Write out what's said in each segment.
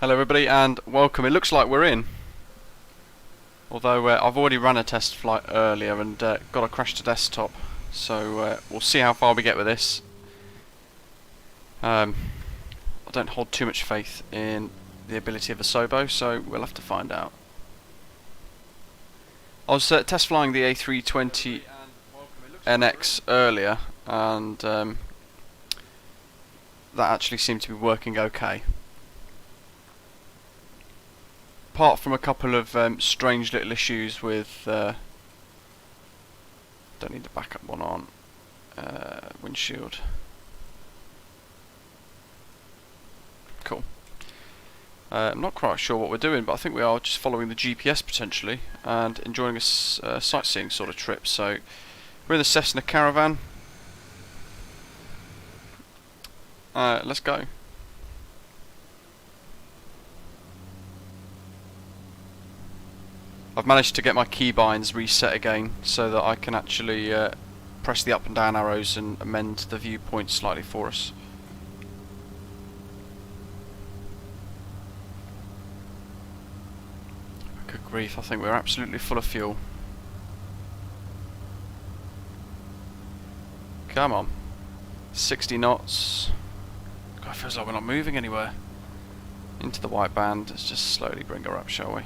Hello everybody and welcome. It looks like we're in, although I've already run a test flight earlier and got a crash to desktop, so we'll see how far we get with this. I don't hold too much faith in the ability of Asobo, so we'll have to find out. I was test flying the A320 NX earlier and that actually seemed to be working okay. Apart from a couple of strange little issues with don't need the backup one on windshield. Cool. I'm not quite sure what we're doing, but I think we are just following the GPS potentially and enjoying a sightseeing sort of trip. So we're in the Cessna Caravan. Let's go. I've managed to get my keybinds reset again so that I can actually press the up and down arrows and amend the viewpoint slightly for us. Good grief, I think we're absolutely full of fuel. Come on. 60 knots. God, it feels like we're not moving anywhere. Into the white band. Let's just slowly bring her up, shall we?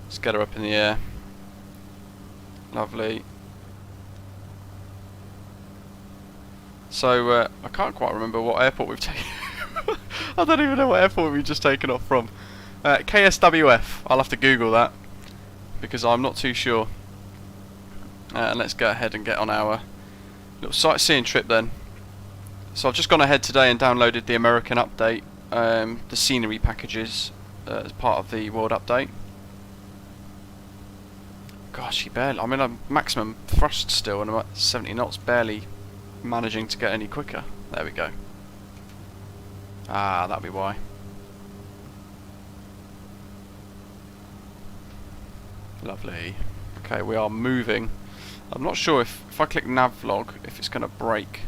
Let's get her up in the air. Lovely. So, I can't quite remember what airport we've taken. I don't even know what airport we've just taken off from. KSWF. I'll have to Google that because I'm not too sure. And let's go ahead and get on our little sightseeing trip then. So I've just gone ahead today and downloaded the American update, the scenery packages as part of the world update. Gosh, I'm in a maximum thrust still and I'm at 70 knots, barely managing to get any quicker. There we go. Ah, that'll be why. Lovely. Okay, we are moving. I'm not sure if I click nav log, if it's going to break.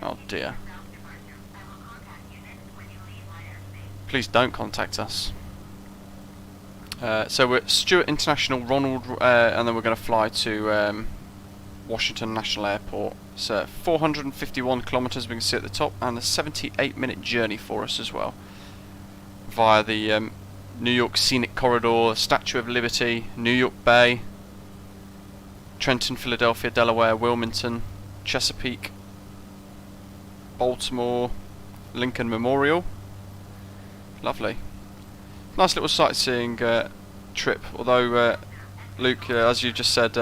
Oh dear. Please don't contact us. So we're at Stewart International, Ronald, and then we're going to fly to Washington National Airport. So 451 kilometres we can see at the top, and a 78-minute journey for us as well, via the New York Scenic Corridor, Statue of Liberty, New York Bay, Trenton, Philadelphia, Delaware, Wilmington, Chesapeake, Baltimore, Lincoln Memorial. Lovely. Nice little sightseeing trip, although Luke, as you just said,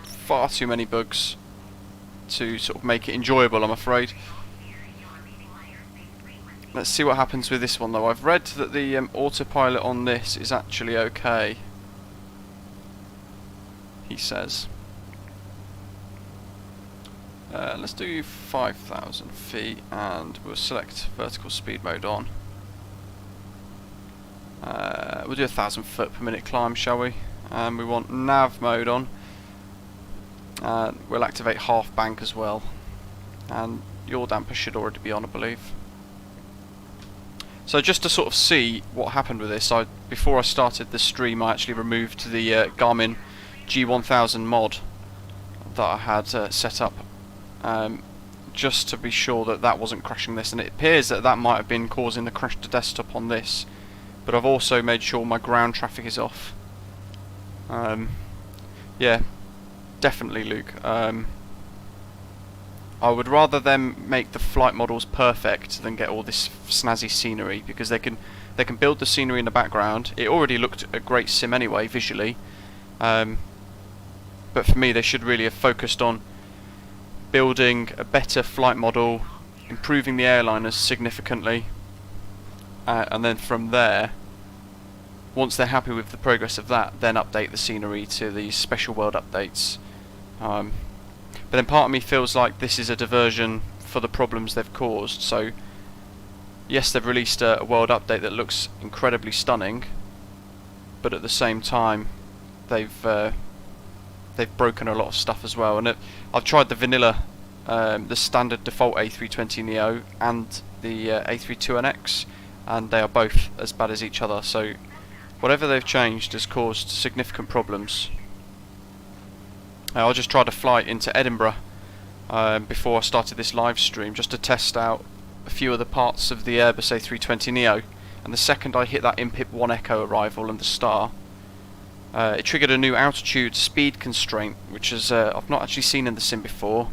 far too many bugs to sort of make it enjoyable, I'm afraid. Let's see what happens with this one though. I've read that the autopilot on this is actually okay, he says. Let's do 5,000 feet and we'll select vertical speed mode on. We'll do 1,000 foot per minute climb, shall we? And we want nav mode on. We'll activate half bank as well. And yaw damper should already be on, I believe. So just to sort of see what happened with this, before I started the stream I actually removed the Garmin G1000 mod that I had set up, just to be sure that that wasn't crashing this, and it appears that that might have been causing the crash to desktop on this. But I've also made sure my ground traffic is off. Yeah, definitely, Luke. I would rather them make the flight models perfect than get all this snazzy scenery, because they can build the scenery in the background. It already looked a great sim anyway, visually. But for me, they should really have focused on building a better flight model, improving the airliners significantly, and then from there, once they're happy with the progress of that, then update the scenery to these special world updates. But then part of me feels like this is a diversion for the problems they've caused. So yes, they've released a world update that looks incredibly stunning, but at the same time they've broken a lot of stuff as well. And I've tried the vanilla the standard default A320neo and the A32NX, and they are both as bad as each other. So whatever they've changed has caused significant problems. I just tried a flight into Edinburgh before I started this live stream, just to test out a few of the parts of the Airbus A320neo, and the second I hit that IMPIP 1 Echo arrival and the star, it triggered a new altitude speed constraint, which is I've not actually seen in the sim before.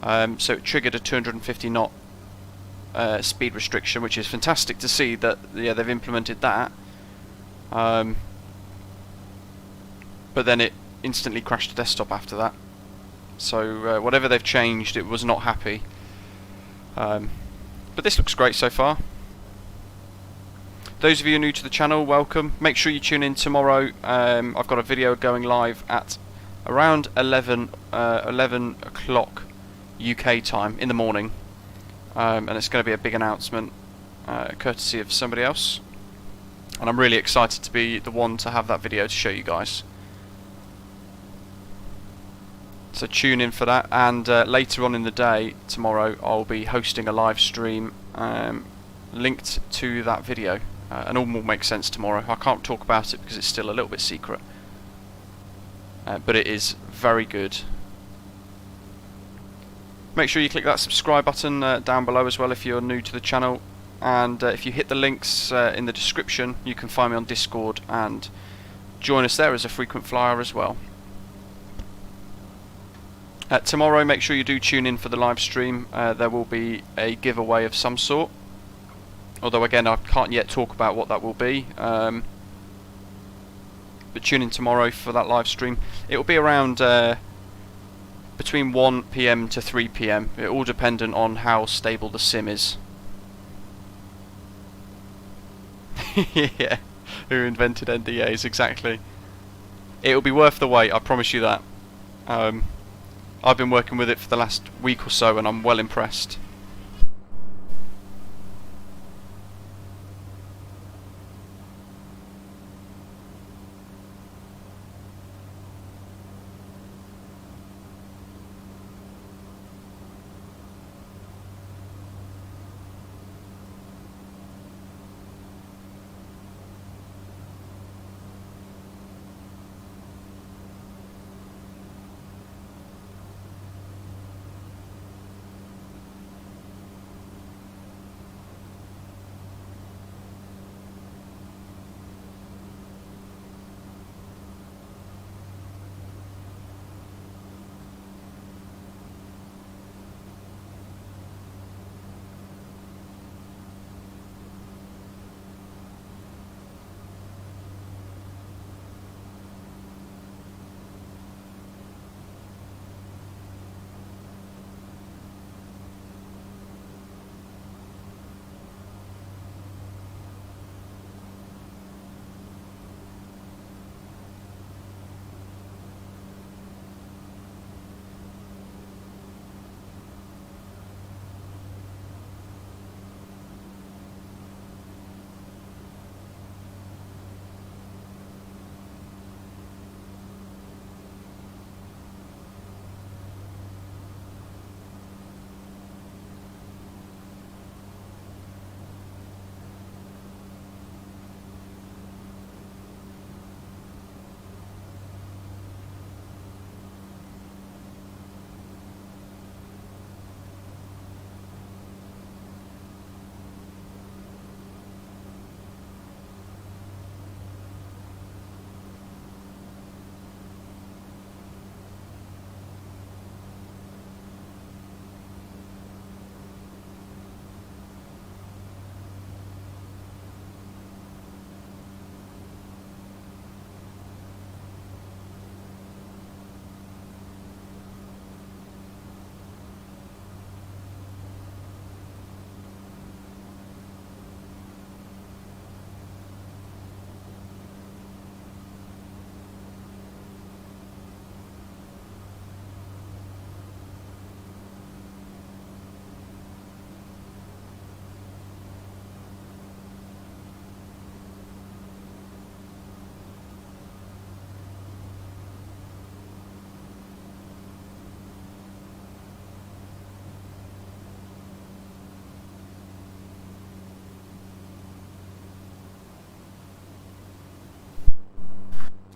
So it triggered a 250 knot speed restriction, which is fantastic to see that they've implemented that. But then it instantly crashed the desktop after that. So whatever they've changed, it was not happy. But this looks great so far. Those of you new to the channel, welcome. Make sure you tune in tomorrow. I've got a video going live at around 11 o'clock UK time in the morning, and it's going to be a big announcement, courtesy of somebody else, and I'm really excited to be the one to have that video to show you guys. So tune in for that, and later on in the day tomorrow I'll be hosting a live stream linked to that video, and all will make sense tomorrow. I can't talk about it because it's still a little bit secret, but it is very good. Make sure you click that subscribe button down below as well if you're new to the channel, and if you hit the links in the description, you can find me on Discord and join us there as a frequent flyer as well. Tomorrow, make sure you do tune in for the live stream. There will be a giveaway of some sort, although again I can't yet talk about what that will be, but tune in tomorrow for that live stream. It will be around between 1 PM to 3 PM. It all dependent on how stable the sim is. Yeah, who invented NDAs, exactly. It will be worth the wait, I promise you that. I've been working with it for the last week or so and I'm well impressed.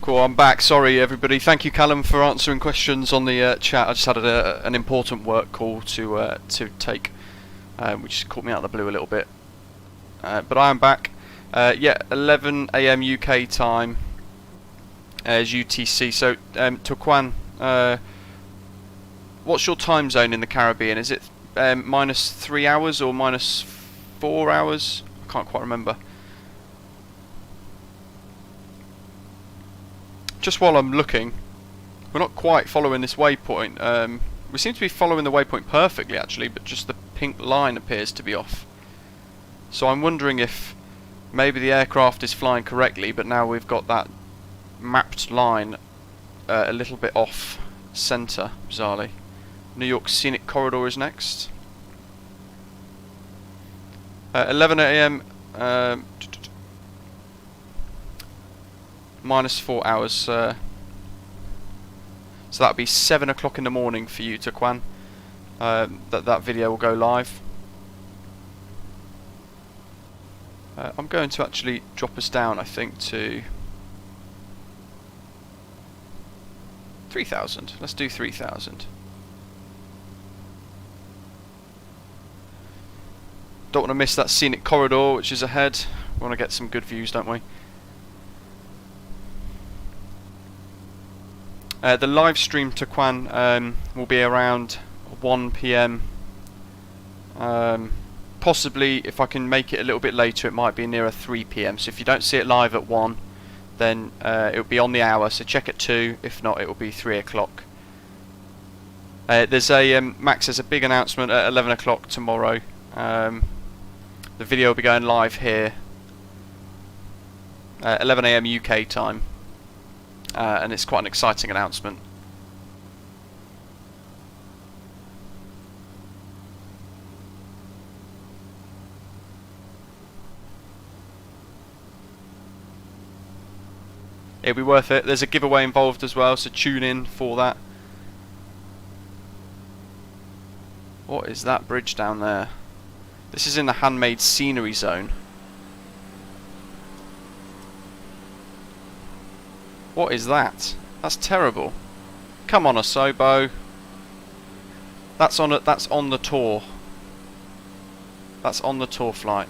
Cool, I'm back. Sorry, everybody. Thank you, Callum, for answering questions on the chat. I just had an important work call to take, which caught me out of the blue a little bit. But I am back. Yeah, 11 AM UK time as UTC. So, Tuquan, what's your time zone in the Caribbean? Is it minus 3 hours or minus 4 hours? I can't quite remember. Just while I'm looking, we're not quite following this waypoint. We seem to be following the waypoint perfectly, actually, but just the pink line appears to be off. So I'm wondering if maybe the aircraft is flying correctly, but now we've got that mapped line a little bit off centre, bizarrely. New York Scenic Corridor is next. 11 AM, minus 4 hours. So that'll be 7 o'clock in the morning for you, Tuquan. That video will go live. I'm going to actually drop us down, I think, to 3,000. Let's do 3,000. Don't want to miss that scenic corridor which is ahead. We want to get some good views, don't we? The live stream, Tuquan, will be around 1 PM. Possibly, if I can make it a little bit later, it might be nearer 3 PM. So if you don't see it live at 1, then it'll be on the hour. So check at 2. If not, it will be 3 o'clock. There's a Max has a big announcement at 11 o'clock tomorrow. The video will be going live here, 11 AM UK time, and it's quite an exciting announcement. It'll be worth it. There's a giveaway involved as well, so tune in for that. What is that bridge down there? This is in the handmade scenery zone. What is that? That's terrible. Come on, Asobo. That's on the tour. That's on the tour flight.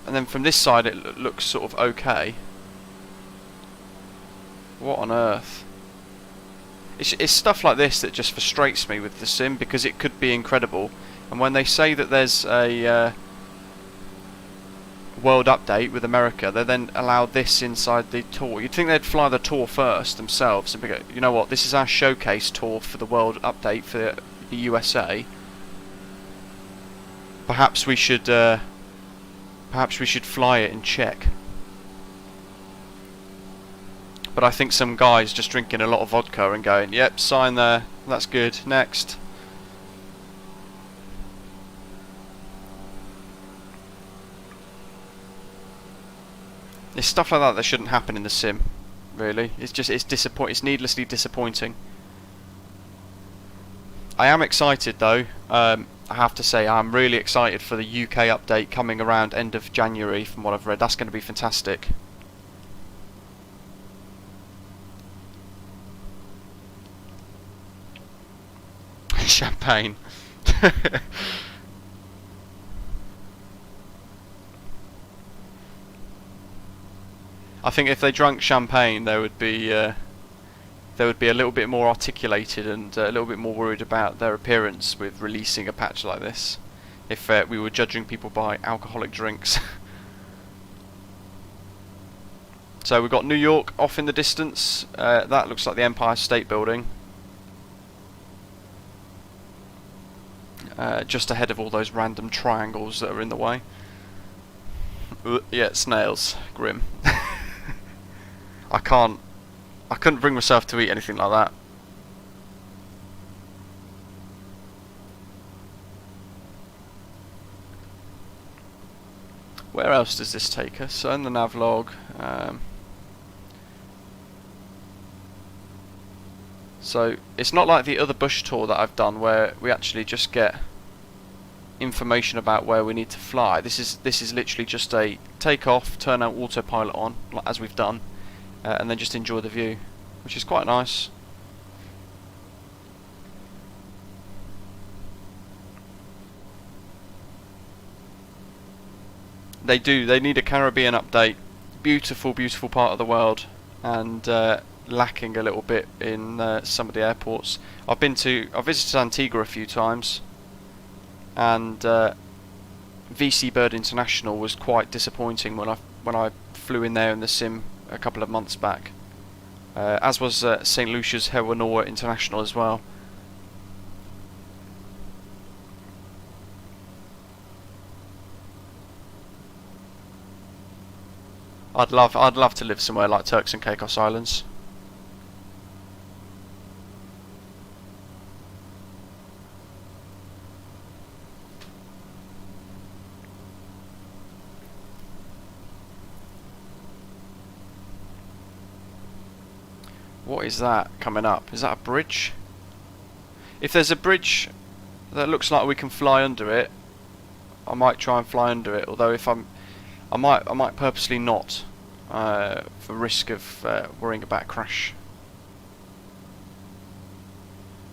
And then from this side it looks sort of okay. What on earth? It's stuff like this that just frustrates me with the sim, because it could be incredible. And when they say that there's a world update with America, they then allow this inside the tour. You'd think they'd fly the tour first themselves and go, you know what, this is our showcase tour for the world update for the USA. Perhaps we should fly it and check. But I think some guy's just drinking a lot of vodka and going, yep, sign there, that's good, next. It's stuff like that shouldn't happen in the sim, really. It's needlessly disappointing. I am excited though. I have to say I'm really excited for the UK update coming around end of January. From what I've read, that's going to be fantastic. Champagne. I think if they drank champagne, they would be a little bit more articulated and a little bit more worried about their appearance with releasing a patch like this. If we were judging people by alcoholic drinks. So we've got New York off in the distance. That looks like the Empire State Building. Just ahead of all those random triangles that are in the way. Yeah, snails. Grim. I couldn't bring myself to eat anything like that. Where else does this take us? So in the navlog. So it's not like the other bush tour that I've done where we actually just get information about where we need to fly. This is literally just a take off, turn out autopilot on, as we've done, and then just enjoy the view, which is quite nice. They need a Caribbean update. Beautiful, beautiful part of the world, and lacking a little bit in some of the airports. I've visited Antigua a few times, and VC Bird International was quite disappointing when I flew in there in the sim a couple of months back. As was St Lucia's Hewanor International as well. I'd love to live somewhere like Turks and Caicos Islands. What is that coming up? Is that a bridge? If there's a bridge that looks like we can fly under it, I might try and fly under it. Although I might purposely not, for risk of worrying about a crash.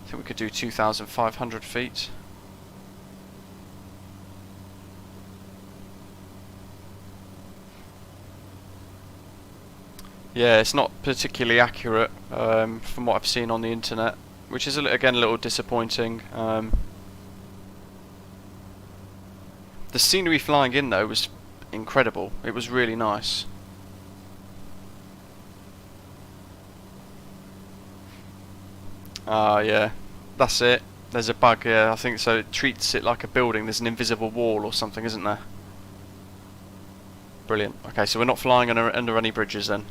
I think we could do 2,500 feet. Yeah, it's not particularly accurate from what I've seen on the internet, which is again a little disappointing. The scenery flying in though was incredible. It was really nice. Yeah, that's it. There's a bug, yeah, I think so. It treats it like a building. There's an invisible wall or something, isn't there? Brilliant. Okay, so we're not flying under any bridges then,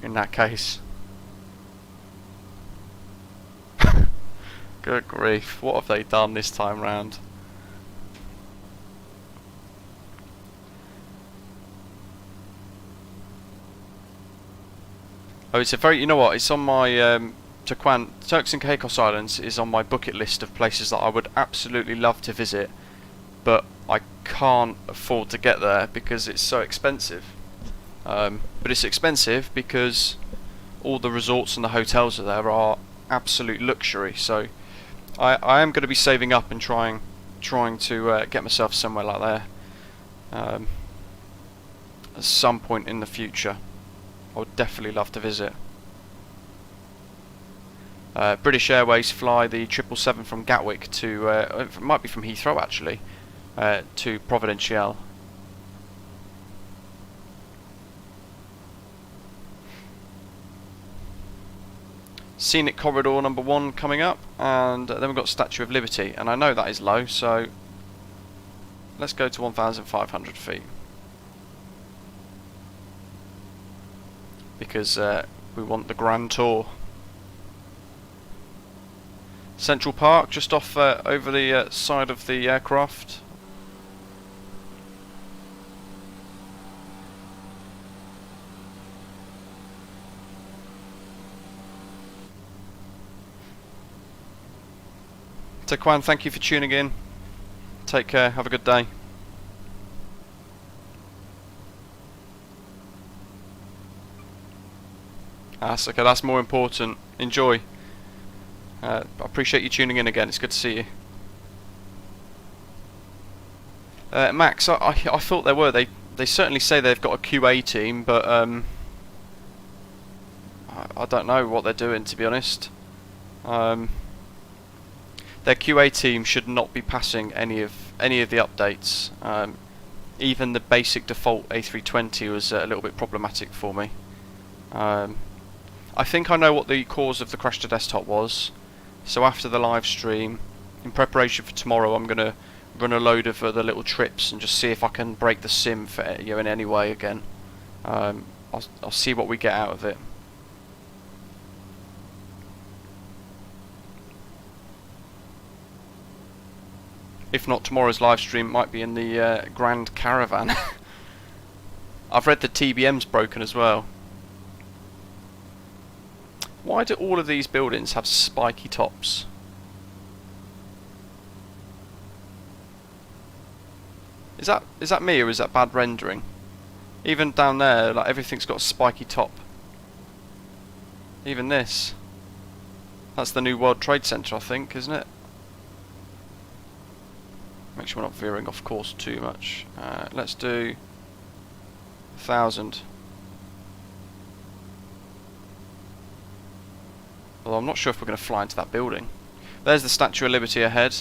in that case. Good grief, what have they done this time round? Oh, it's a very, you know what, it's on my, Turks and Caicos Islands is on my bucket list of places that I would absolutely love to visit, but I can't afford to get there because it's so expensive. But it's expensive because all the resorts and the hotels there are absolute luxury, so I am going to be saving up and trying to get myself somewhere like there at some point in the future. I would definitely love to visit. British Airways fly the 777 from Gatwick to, it might be from Heathrow actually, to Providencial. Scenic Corridor number 1 coming up, and then we've got Statue of Liberty, and I know that is low, so let's go to 1,500 feet. Because we want the grand tour. Central Park, just off over the side of the aircraft. Taquan, thank you for tuning in. Take care, have a good day. That's okay, that's more important. Enjoy. I appreciate you tuning in again, it's good to see you. Max, I thought there were. They certainly say they've got a QA team, but I don't know what they're doing, to be honest. Their QA team should not be passing any of the updates. Even the basic default A320 was a little bit problematic for me. I think I know what the cause of the crash to desktop was. So after the live stream, in preparation for tomorrow, I'm going to run a load of other little trips and just see if I can break the sim for in any way again. I'll see what we get out of it. If not, tomorrow's live stream might be in the Grand Caravan. I've read the TBM's broken as well. Why do all of these buildings have spiky tops? Is that me, or is that bad rendering? Even down there, like, everything's got a spiky top. Even this. That's the new World Trade Center, I think, isn't it? Make sure we're not veering off course too much. Let's do 1,000. Although I'm not sure if we're going to fly into that building. There's the Statue of Liberty ahead.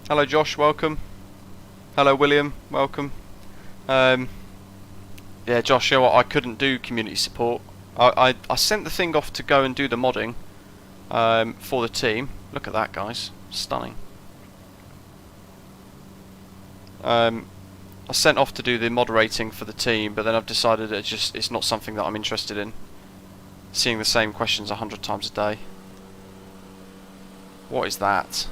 Hello Josh, welcome. Hello William, welcome. Yeah, Josh, you know what, I couldn't do community support. I sent the thing off to go and do the modding for the team. Look at that, guys. Stunning. I sent off to do the moderating for the team, but then I've decided it's not something that I'm interested in. Seeing the same questions 100 times a day. What is that?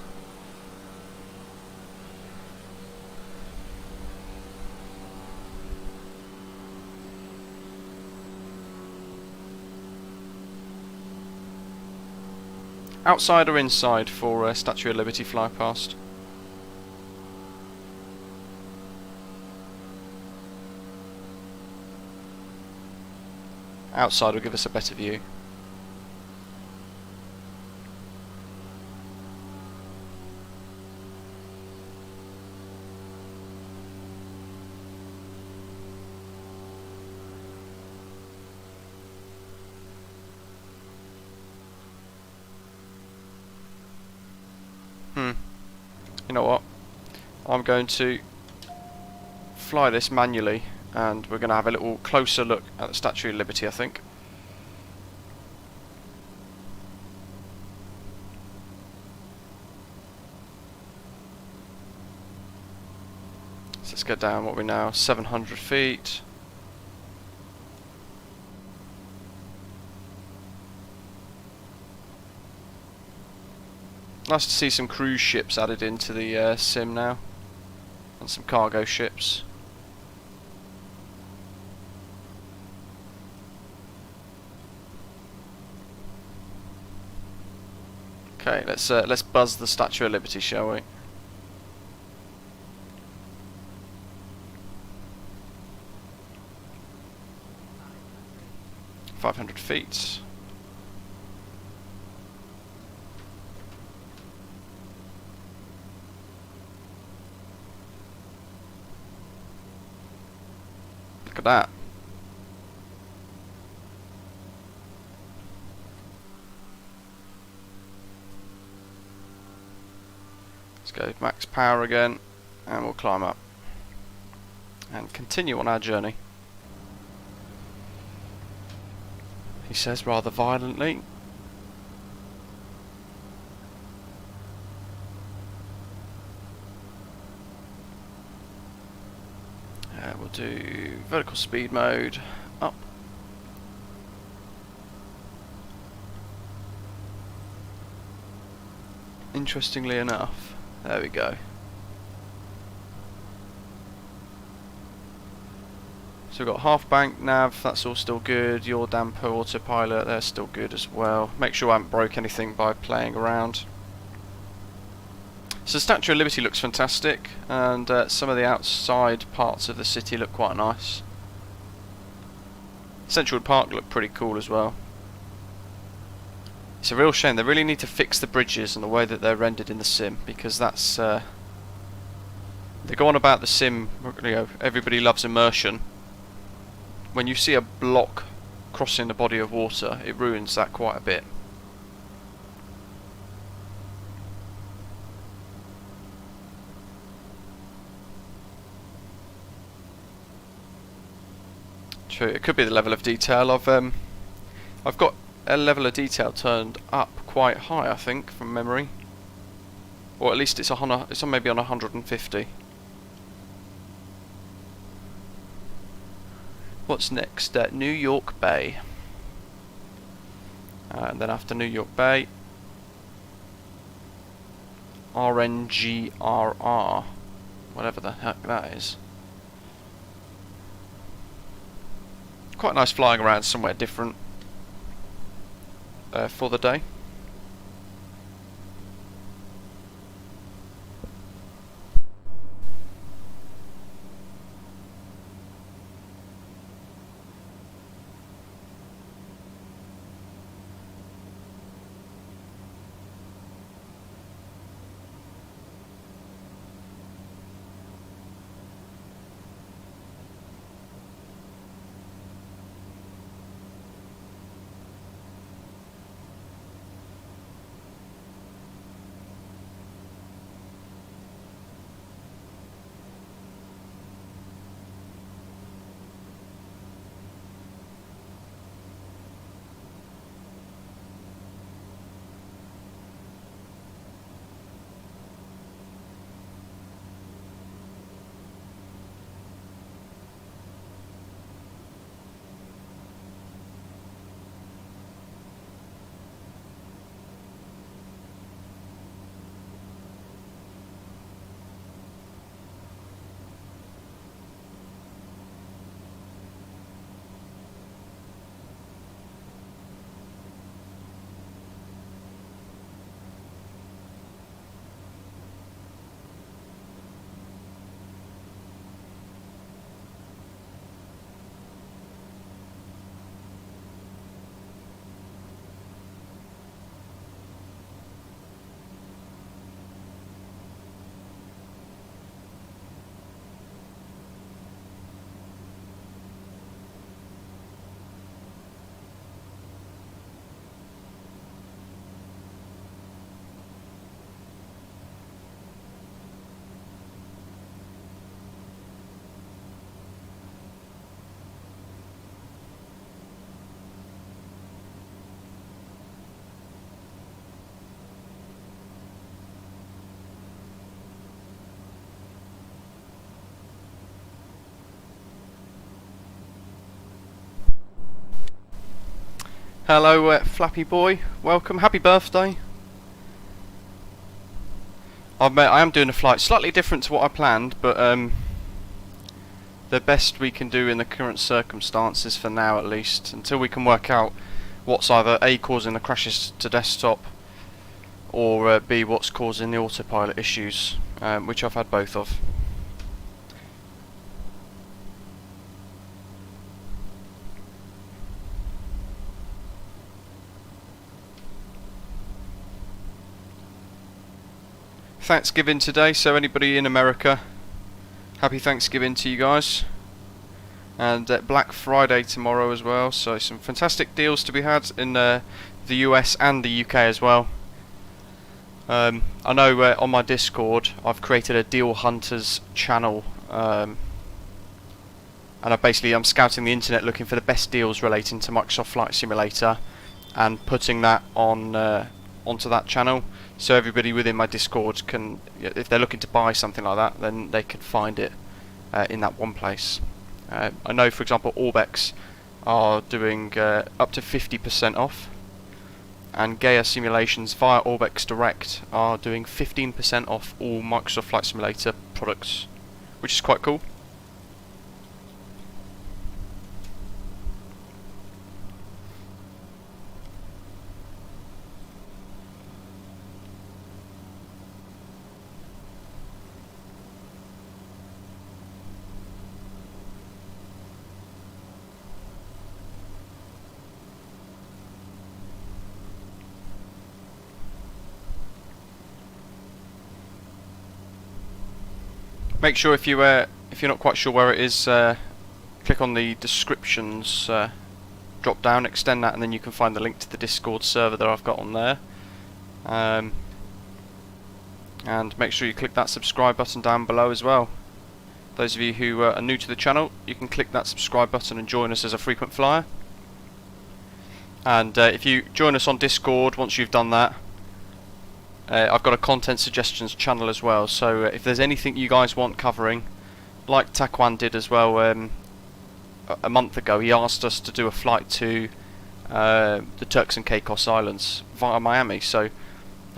Outside or inside for Statue of Liberty fly past? Outside will give us a better view. You know what? I'm going to fly this manually, and we're going to have a little closer look at the Statue of Liberty, I think. So let's go down, what are we now? 700 feet. Nice to see some cruise ships added into the sim now, and some cargo ships. Okay, let's buzz the Statue of Liberty, shall we? .500 feet. Look at that. Let's go max power again, and we'll climb up and continue on our journey. He says rather violently. We'll do vertical speed mode up. Interestingly enough, there we go. So we've got half bank nav, that's all still good. Yaw damper, autopilot, they're still good as well. Make sure I haven't broke anything by playing around. So Statue of Liberty looks fantastic, and some of the outside parts of the city look quite nice. Central Park looked pretty cool as well. It's a real shame, they really need to fix the bridges and the way that they're rendered in the sim, because that's they go on about the sim, you know, everybody loves immersion. When you see a block crossing the body of water, it ruins that quite a bit. True, it could be the level of detail. I've got a level of detail turned up quite high, I think, from memory, or at least it's on maybe on 150. What's next? New York Bay, and then after New York Bay, RNGRR, whatever the heck that is. quite nice flying around somewhere different for the day. Hello, Flappy Boy. Welcome. Happy birthday. I am doing a flight slightly different to what I planned, but the best we can do in the current circumstances for now, at least, until we can work out what's either A, causing the crashes to desktop, or B, what's causing the autopilot issues, which I've had both of. Thanksgiving today, so anybody in America, happy Thanksgiving to you guys. And Black Friday tomorrow as well, so some fantastic deals to be had in the US and the UK as well. I know on my Discord I've created a Deal Hunters channel, and I'm scouting the internet looking for the best deals relating to Microsoft Flight Simulator and putting that on onto that channel, so everybody within my Discord can, if they're looking to buy something like that, then they can find it in that one place. I know, for example, Orbex are doing up to 50% off, and Gaia Simulations via Orbex Direct are doing 15% off all Microsoft Flight Simulator products, which is quite cool. Make sure if you're not quite sure where it is, click on the descriptions drop down, extend that, and then you can find the link to the Discord server that I've got on there. And make sure you click that subscribe button down below as well. Those of you who are new to the channel, you can click that subscribe button and join us as a frequent flyer. And if you join us on Discord, once you've done that, I've got a content suggestions channel as well, so if there's anything you guys want covering, like Taquan did as well a month ago, he asked us to do a flight to the Turks and Caicos Islands via Miami, so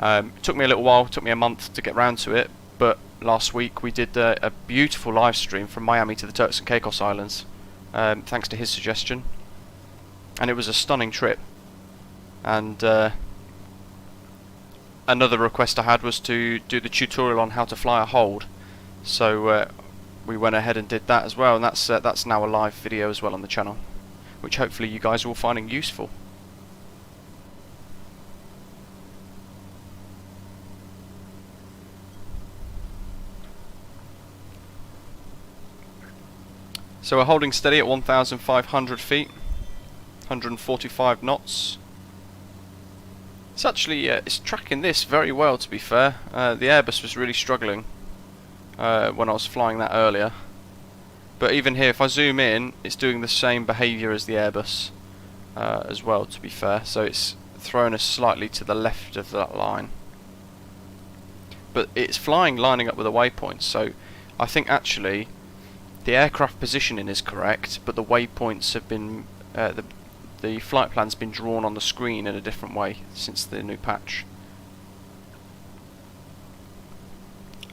it took me a little while, it took me a month to get round to it, but last week we did a beautiful live stream from Miami to the Turks and Caicos Islands, thanks to his suggestion, and it was a stunning trip. And another request I had was to do the tutorial on how to fly a hold, so we went ahead and did that as well, and that's now a live video as well on the channel, which hopefully you guys are all finding useful. So we're holding steady at 1,500 feet, 145 knots. It's actually it's tracking this very well, to be fair. The Airbus was really struggling when I was flying that earlier, but even here, if I zoom in, it's doing the same behaviour as the Airbus as well, to be fair. So it's throwing us slightly to the left of that line, but it's flying lining up with the waypoints. So I think actually the aircraft positioning is correct, but the waypoints have been the flight plan's been drawn on the screen in a different way since the new patch.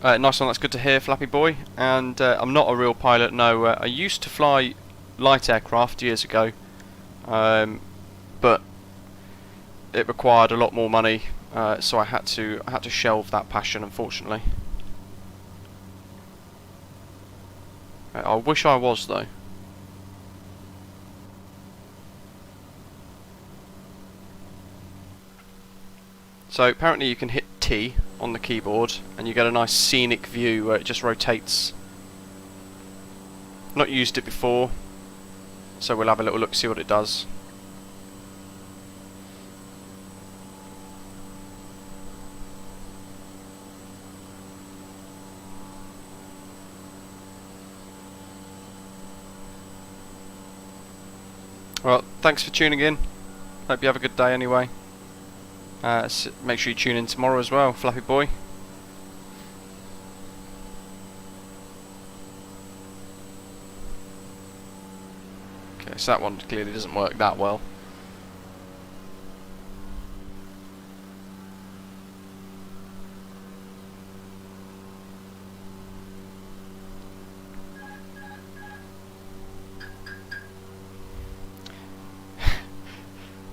Nice one, that's good to hear, Flappy Boy. And I'm not a real pilot, no. I used to fly light aircraft years ago, but it required a lot more money, so I had to shelve that passion, unfortunately. I wish I was, though. So apparently you can hit T on the keyboard and you get a nice scenic view where it just rotates. Not used it before, so we'll have a little look, see what it does. Well, thanks for tuning in. Hope you have a good day anyway. Make sure you tune in tomorrow as well, Flappy Boy. Okay, so that one clearly doesn't work that well.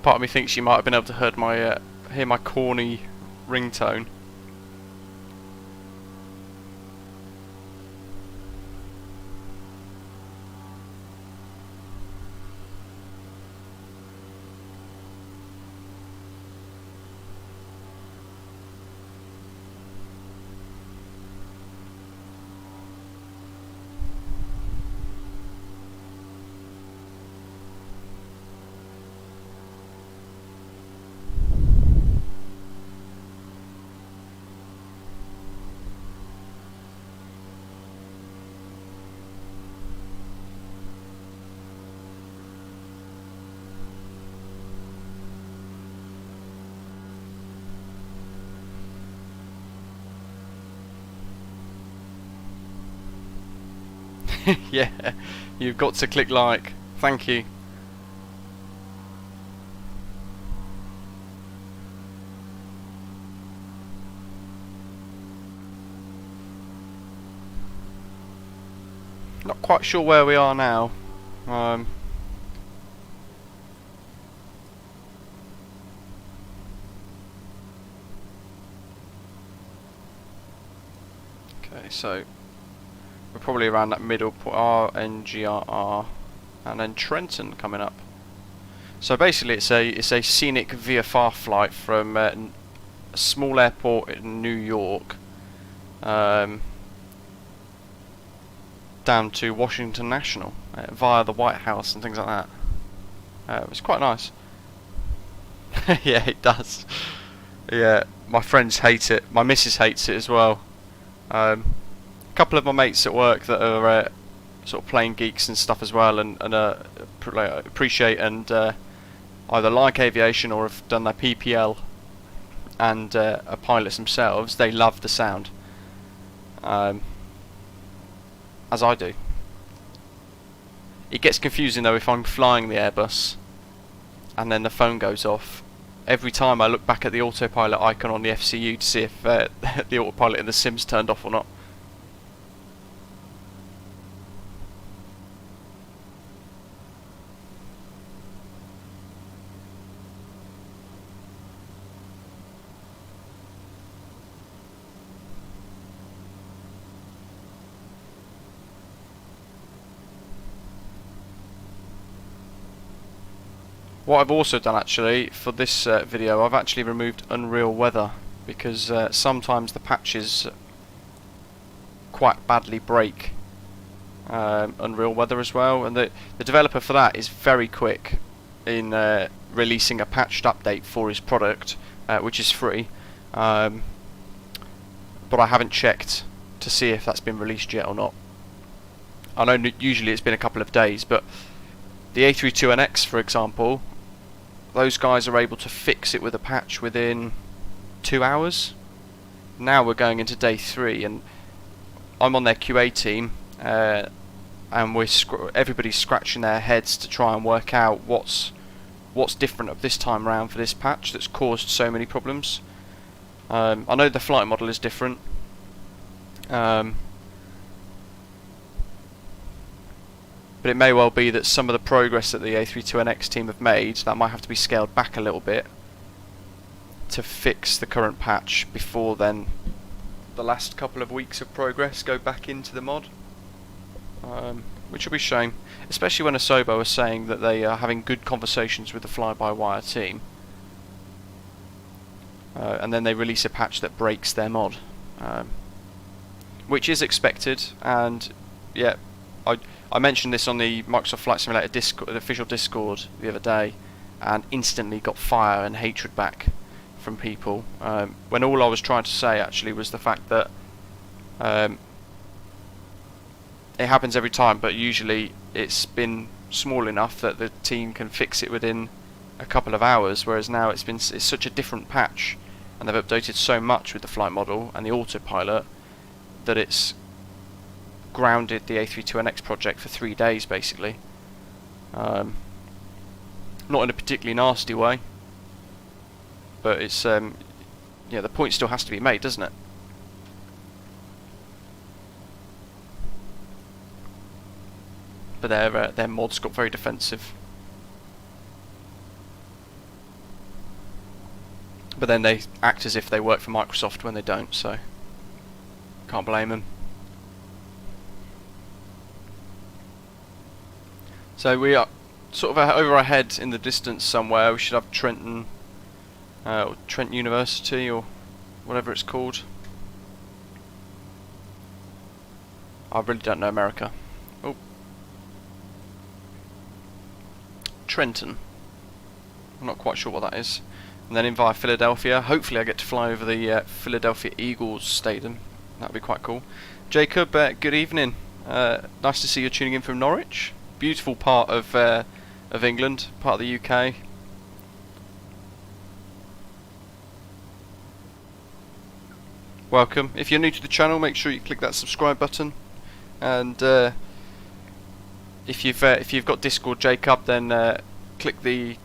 Part of me thinks you might have been able to hear my corny ringtone. Yeah, you've got to click like. Thank you. Not quite sure where we are now. Okay, so we're probably around that middle point, RNGRR, and then Trenton coming up. So basically, it's a scenic VFR flight from a small airport in New York down to Washington National via the White House and things like that. It's quite nice. Yeah, it does. Yeah, my friends hate it. My missus hates it as well. A couple of my mates at work that are sort of plane geeks and stuff as well, and appreciate and either like aviation or have done their PPL and are pilots themselves. They love the sound, as I do. It gets confusing though if I'm flying the Airbus and then the phone goes off. Every time I look back at the autopilot icon on the FCU to see if the autopilot in the sim's turned off or not. What I've also done actually for this video, I've actually removed unreal weather, because sometimes the patches quite badly break unreal weather as well, and the developer for that is very quick in releasing a patched update for his product, which is free, but I haven't checked to see if that's been released yet or not. I know usually it's been a couple of days, but the A32NX, for example, those guys are able to fix it with a patch within 2 hours. Now we're going into day 3, and I'm on their QA team, and everybody's scratching their heads to try and work out what's different of this time round for this patch that's caused so many problems. I know the flight model is different, but it may well be that some of the progress that the A32NX team have made, that might have to be scaled back a little bit to fix the current patch before then the last couple of weeks of progress go back into the mod, which will be a shame, especially when Asobo are saying that they are having good conversations with the fly-by-wire team, and then they release a patch that breaks their mod, which is expected. And yeah, I mentioned this on the Microsoft Flight Simulator official Discord the other day, and instantly got fire and hatred back from people, when all I was trying to say actually was the fact that it happens every time, but usually it's been small enough that the team can fix it within a couple of hours, whereas now it's such a different patch, and they've updated so much with the flight model and the autopilot that it's grounded the A32NX project for 3 days basically. Not in a particularly nasty way, but it's yeah, the point still has to be made, doesn't it? But their mods got very defensive, but then they act as if they work for Microsoft when they don't, so can't blame them. So we are sort of over our head in the distance somewhere. We should have Trenton, or Trent University, or whatever it's called. I really don't know America. Oh, Trenton. I'm not quite sure what that is. And then in via Philadelphia. Hopefully I get to fly over the Philadelphia Eagles Stadium. That'd be quite cool. Jacob, good evening. Nice to see you tuning in from Norwich. Beautiful part of England, part of the UK. Welcome. If you're new to the channel, make sure you click that subscribe button, and if you've got Discord, Jacob, then click the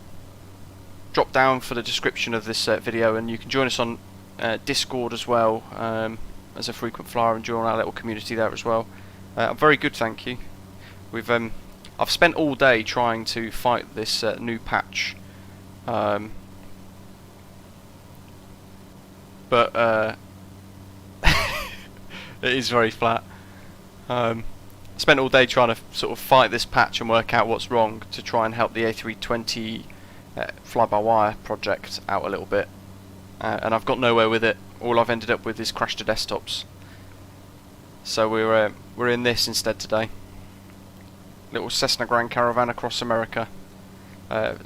drop down for the description of this video, and you can join us on Discord as well, as a frequent flyer, and join our little community there as well. I'm very good, thank you. I've spent all day trying to fight this new patch, but it is very flat. Spent all day trying to sort of fight this patch and work out what's wrong to try and help the A320 fly-by-wire project out a little bit, and I've got nowhere with it. All I've ended up with is crash to desktops. So we're in this instead today. Little Cessna Grand Caravan across America. But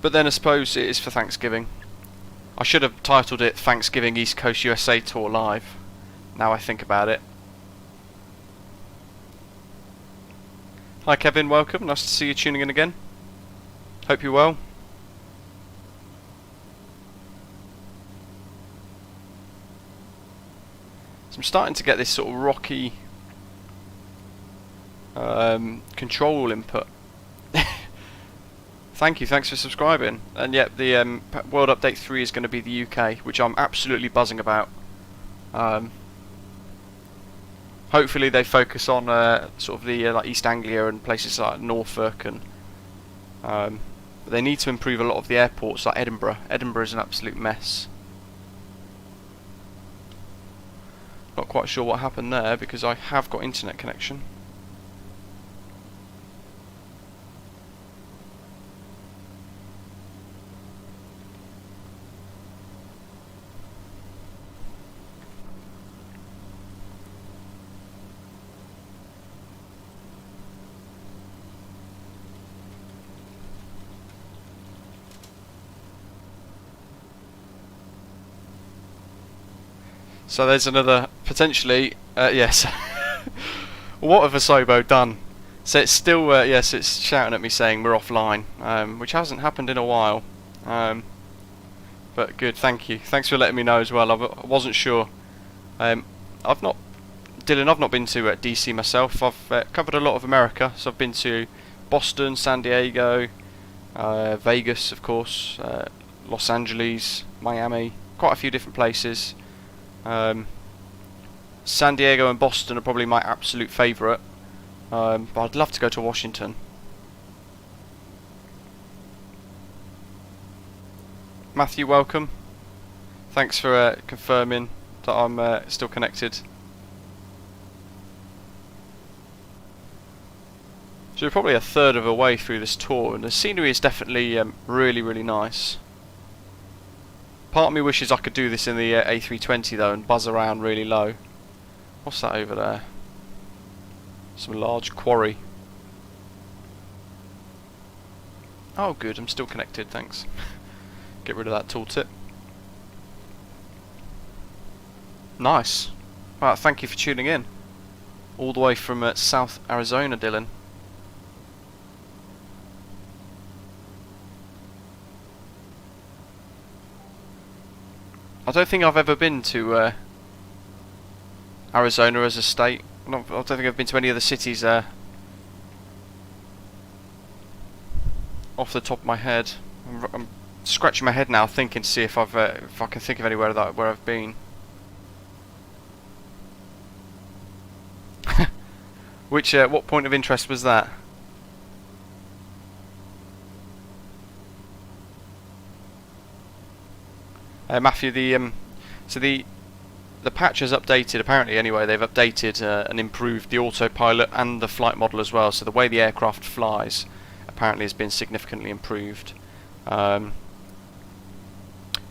then I suppose it is for Thanksgiving. I should have titled it Thanksgiving East Coast USA Tour Live, now I think about it. Hi Kevin, welcome. Nice to see you tuning in again. Hope you're well. So I'm starting to get this sort of rocky control input. Thank you, thanks for subscribing. And yep, the World Update 3 is going to be the UK, which I'm absolutely buzzing about. Hopefully they focus on sort of the like East Anglia and places like Norfolk, and but they need to improve a lot of the airports like Edinburgh. Edinburgh is an absolute mess. Not quite sure what happened there, because I have got internet connection. So there's another potentially. Yes. What have Asobo done? So it's still yes, it's shouting at me saying we're offline, which hasn't happened in a while. But good, thank you. Thanks for letting me know as well. I wasn't sure. I've not been to DC myself. I've covered a lot of America, so I've been to Boston, San Diego, Vegas, of course, Los Angeles, Miami, quite a few different places. San Diego and Boston are probably my absolute favourite, but I'd love to go to Washington. Matthew, welcome. Thanks for confirming that I'm still connected. So we're probably a third of the way through this tour, and the scenery is definitely really, really nice. Part of me wishes I could do this in the A320 though, and buzz around really low. What's that over there? Some large quarry. Oh good, I'm still connected, thanks. Get rid of that tooltip. Nice. Well, thank you for tuning in. All the way from South Arizona, Dylan. I don't think I've ever been to Arizona as a state. I don't think I've been to any of the cities there. Off the top of my head, I'm scratching my head now, thinking to see if I can think of anywhere where I've been. What point of interest was that? Matthew, the patch has updated, apparently anyway, they've updated and improved the autopilot and the flight model as well, so the way the aircraft flies apparently has been significantly improved. But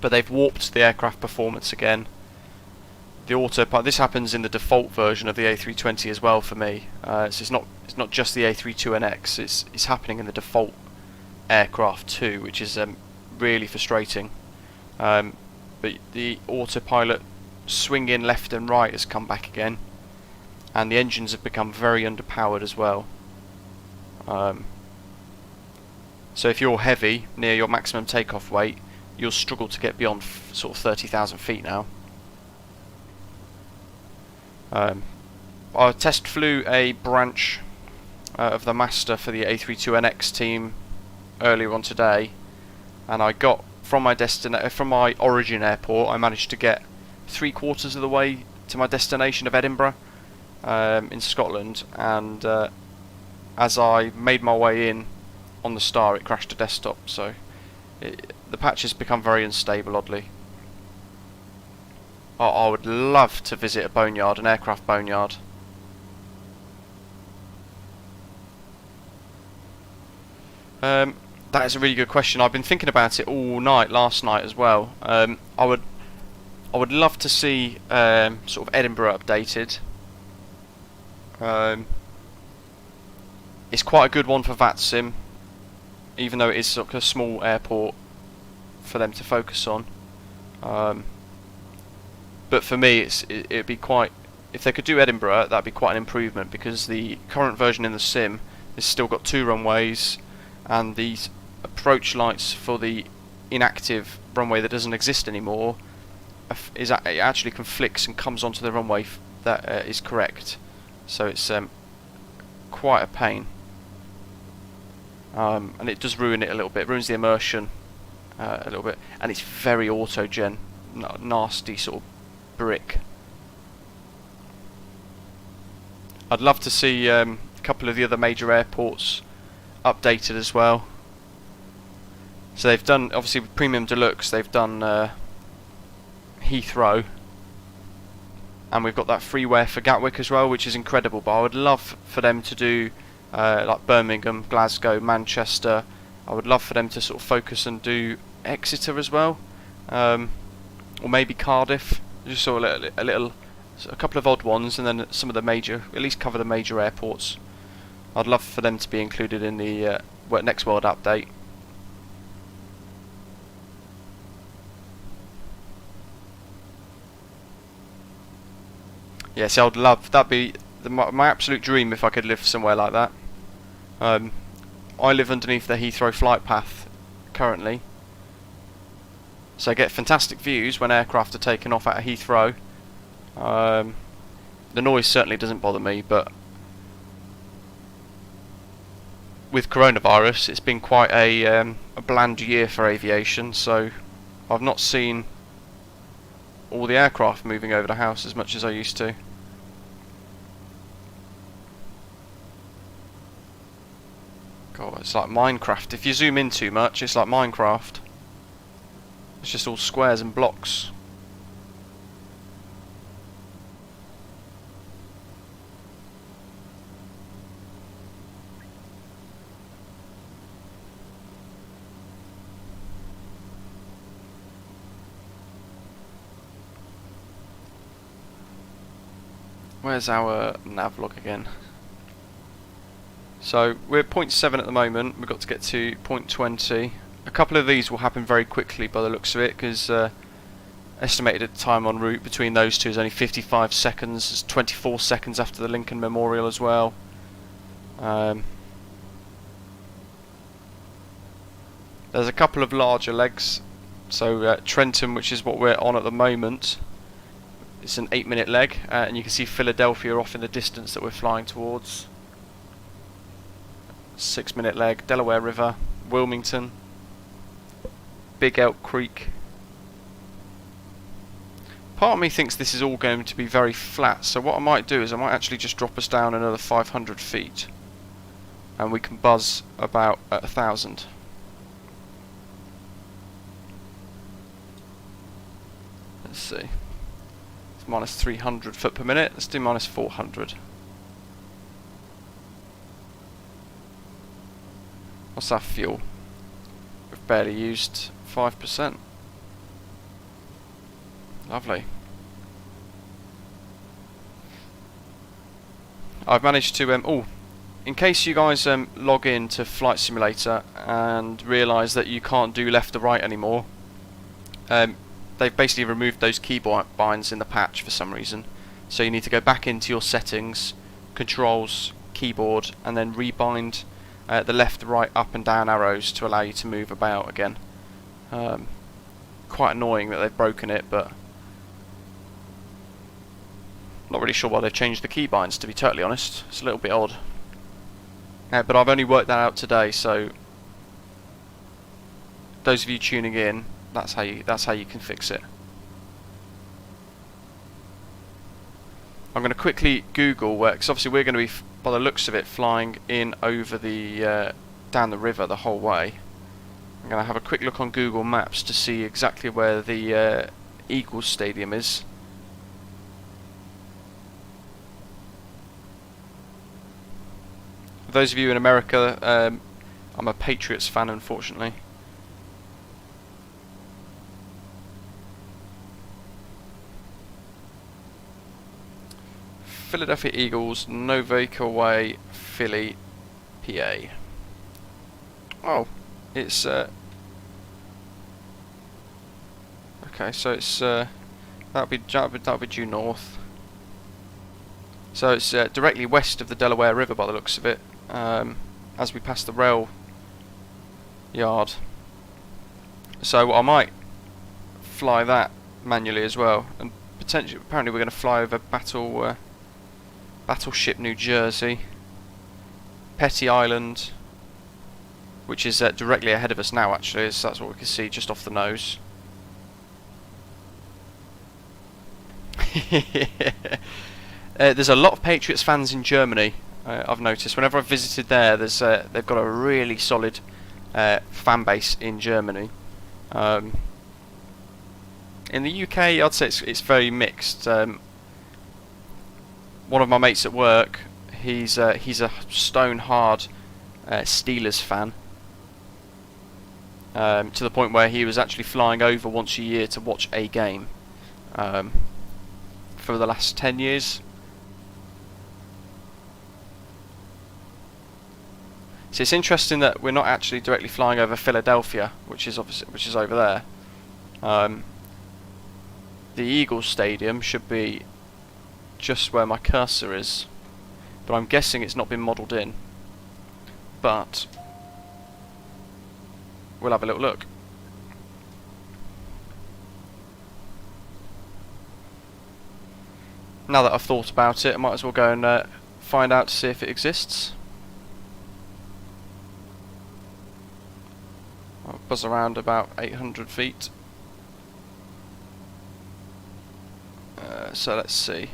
they've warped the aircraft performance again. The autopilot, this happens in the default version of the A320 as well for me, so it's not just the A32NX, it's happening in the default aircraft too, which is really frustrating. But the autopilot swing in left and right has come back again, and the engines have become very underpowered as well. So if you're heavy, near your maximum takeoff weight, you'll struggle to get beyond sort of 30,000 feet now. I test flew a branch of the master for the A32NX team earlier on today, and I got from my origin airport, I managed to get 3/4 of the way to my destination of Edinburgh in Scotland, and as I made my way in on the star, it crashed to desktop, so the patch has become very unstable, oddly. I would love to visit a boneyard, an aircraft boneyard. That is a really good question. I've been thinking about it all night, last night as well. I would love to see sort of Edinburgh updated. It's quite a good one for VATSIM, even though it is sort of a small airport for them to focus on. But for me, it'd be quite. If they could do Edinburgh, that'd be quite an improvement, because the current version in the sim has still got 2 runways, and these approach lights for the inactive runway that doesn't exist anymore it actually conflicts and comes onto the runway that is correct. So it's quite a pain, and it does ruin it a little bit. Ruins the immersion a little bit, and it's very auto-gen, nasty sort of brick. I'd love to see a couple of the other major airports updated as well. So they've done, obviously with Premium Deluxe, they've done Heathrow, and we've got that freeware for Gatwick as well, which is incredible. But I would love for them to do like Birmingham, Glasgow, Manchester. I would love for them to sort of focus and do Exeter as well, or maybe Cardiff. Just sort of a couple of odd ones, and then some of the major, at least cover the major airports. I'd love for them to be included in the next World update. Yeah, see, I'd love, that'd be my absolute dream if I could live somewhere like that. I live underneath the Heathrow flight path currently, so I get fantastic views when aircraft are taking off out of Heathrow. The noise certainly doesn't bother me, but with coronavirus it's been quite a bland year for aviation, so I've not seen all the aircraft moving over the house as much as I used to. God, it's like Minecraft. If you zoom in too much, it's like Minecraft. It's just all squares and blocks. Where's our nav log again? So we're at 0.7 at the moment. We've got to get to 0.20. A couple of these will happen very quickly by the looks of it, because estimated time en route between those two is only 55 seconds. It's 24 seconds after the Lincoln Memorial as well. There's a couple of larger legs. So Trenton, which is what we're on at the moment, it's an 8-minute leg, and you can see Philadelphia off in the distance that we're flying towards. 6-minute leg, Delaware River, Wilmington, Big Elk Creek. Part of me thinks this is all going to be very flat, so what I might do is I might actually just drop us down another 500 feet and we can buzz about at 1,000. Let's see. It's minus 300 foot per minute. Let's do minus 400. What's our fuel? We've barely used 5%. Lovely. I've managed to in case you guys log in to Flight Simulator and realise that you can't do left to right anymore, they've basically removed those keybinds in the patch for some reason. So you need to go back into your settings, controls, keyboard, and then rebind the left, right, up and down arrows to allow you to move about again. Quite annoying that they've broken it, but not really sure why they've changed the keybinds, to be totally honest. It's a little bit odd. But I've only worked that out today, so those of you tuning in, that's how you can fix it. I'm going to quickly Google where, because obviously we're going to be, by the looks of it, flying in over the down the river the whole way. I'm going to have a quick look on Google Maps to see exactly where the Eagles Stadium is. For those of you in America, I'm a Patriots fan, unfortunately. Philadelphia Eagles, Novaker Way, Philly, PA. Oh, it's okay. So it's that'll be due north. So it's directly west of the Delaware River by the looks of it. As we pass the rail yard. So I might fly that manually as well, and potentially, apparently, we're going to fly over Battleship, New Jersey, Petty Island, which is directly ahead of us now. Actually, so that's what we can see just off the nose. There's a lot of Patriots fans in Germany. I've noticed whenever I've visited there, they've got a really solid fan base in Germany. In the UK, I'd say it's very mixed. One of my mates at work, he's a stone hard Steelers fan, to the point where he was actually flying over once a year to watch a game for the last 10 years. So it's interesting that we're not actually directly flying over Philadelphia, which is over there. The Eagles Stadium should be just where my cursor is, but I'm guessing it's not been modelled in. But we'll have a little look. Now that I've thought about it, I might as well go and find out to see if it exists. I'll buzz around about 800 feet. So let's see.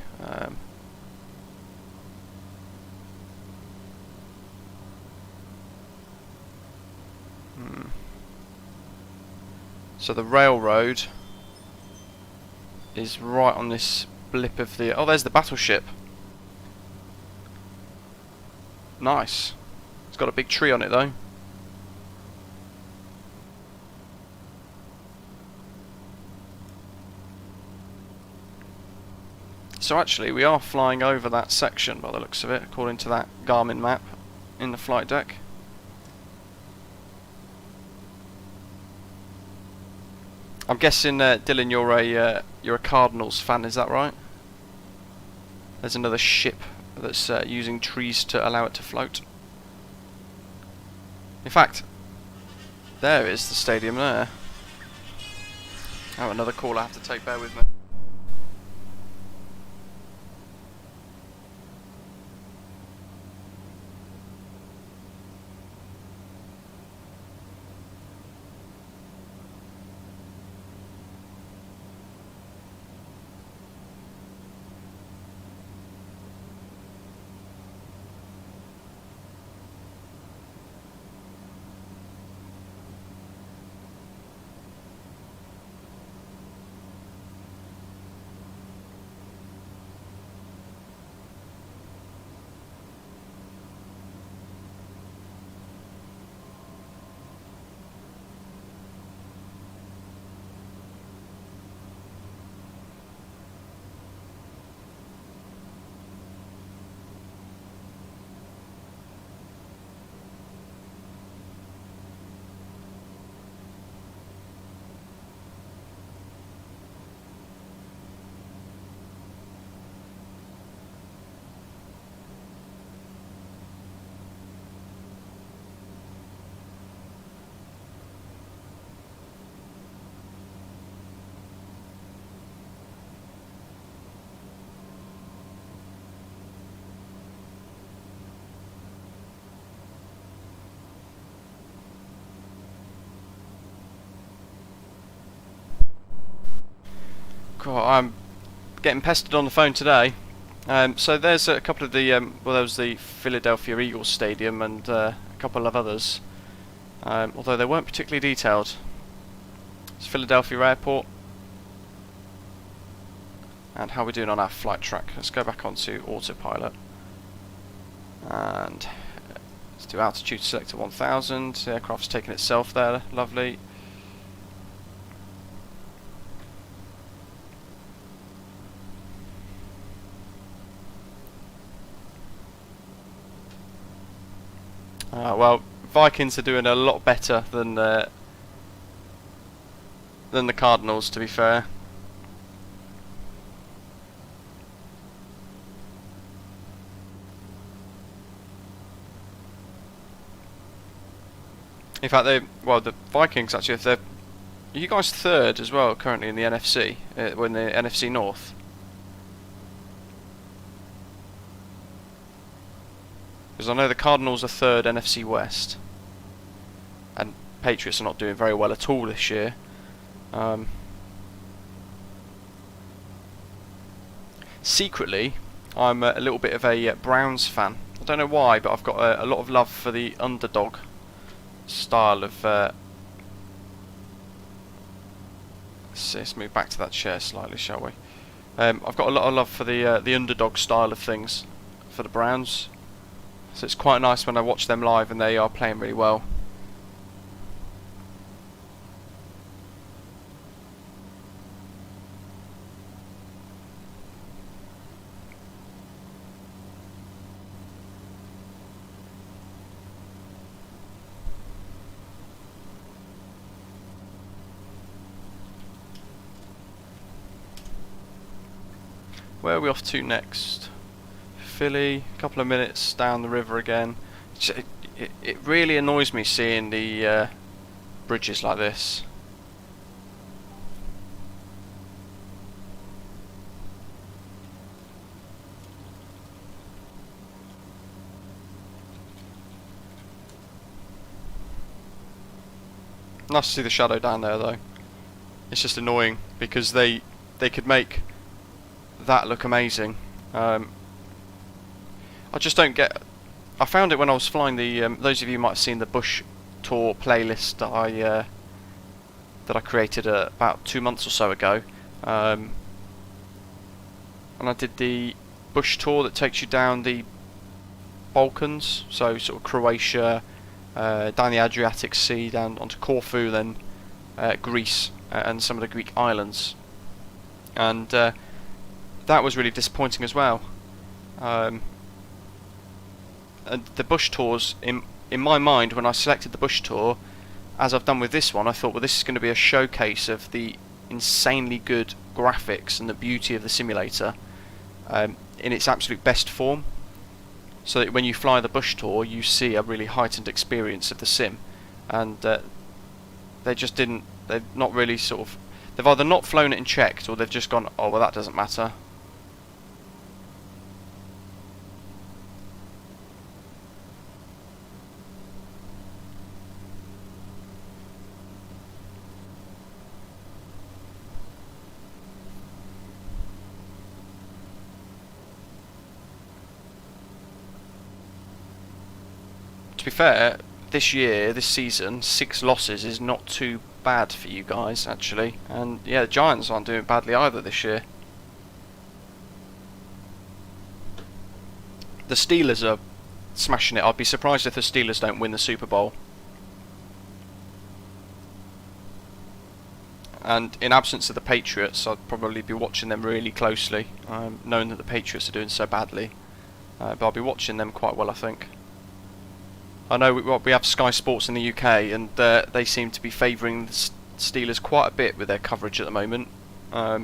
So the railroad is right on this blip of the... Oh, there's the battleship. Nice. It's got a big tree on it though. So actually we are flying over that section by the looks of it, according to that Garmin map in the flight deck. I'm guessing, Dylan, you're a Cardinals fan, is that right? There's another ship that's using trees to allow it to float. In fact, there is the stadium there. Oh, another call I have to take, bear with me. God, I'm getting pestered on the phone today. So there's a couple of the, well, there was the Philadelphia Eagles Stadium and a couple of others, although they weren't particularly detailed. It's Philadelphia Airport. And how are we doing on our flight track? Let's go back onto autopilot. And let's do altitude select to 1000. The aircraft's taking itself there, lovely. Well, Vikings are doing a lot better than the Cardinals, to be fair. In fact, the Vikings actually, are you guys third as well currently in the NFC, in the NFC North? Because I know the Cardinals are third NFC West, and Patriots are not doing very well at all this year. Secretly, I'm a little bit of a Browns fan. I don't know why, but I've got a lot of love for the underdog style of... let's move back to that chair slightly, shall we? I've got a lot of love for the underdog style of things for the Browns. So it's quite nice when I watch them live and they are playing really well. Where are we off to next? Philly, a couple of minutes down the river again. It really annoys me seeing the bridges like this. Nice to see the shadow down there though. It's just annoying because they could make that look amazing. I just don't get. I found it when I was flying the. Those of you might have seen the bush tour playlist that I created about 2 months or so ago, and I did the bush tour that takes you down the Balkans, so sort of Croatia, down the Adriatic Sea, down onto Corfu, then Greece and some of the Greek islands, and that was really disappointing as well. And the bush tours, in my mind, when I selected the bush tour, as I've done with this one, I thought, well, this is going to be a showcase of the insanely good graphics and the beauty of the simulator in its absolute best form, so that when you fly the bush tour you see a really heightened experience of the sim. And they just didn't. They've not really sort of. They've either not flown it and checked, or they've just gone, oh well, that doesn't matter. To be fair, this season, 6 losses is not too bad for you guys, actually. And yeah, the Giants aren't doing badly either this year. The Steelers are smashing it. I'd be surprised if the Steelers don't win the Super Bowl. And in absence of the Patriots, I'd probably be watching them really closely, knowing that the Patriots are doing so badly. But I'll be watching them quite well, I think. I know we have Sky Sports in the UK, and they seem to be favouring the Steelers quite a bit with their coverage at the moment. But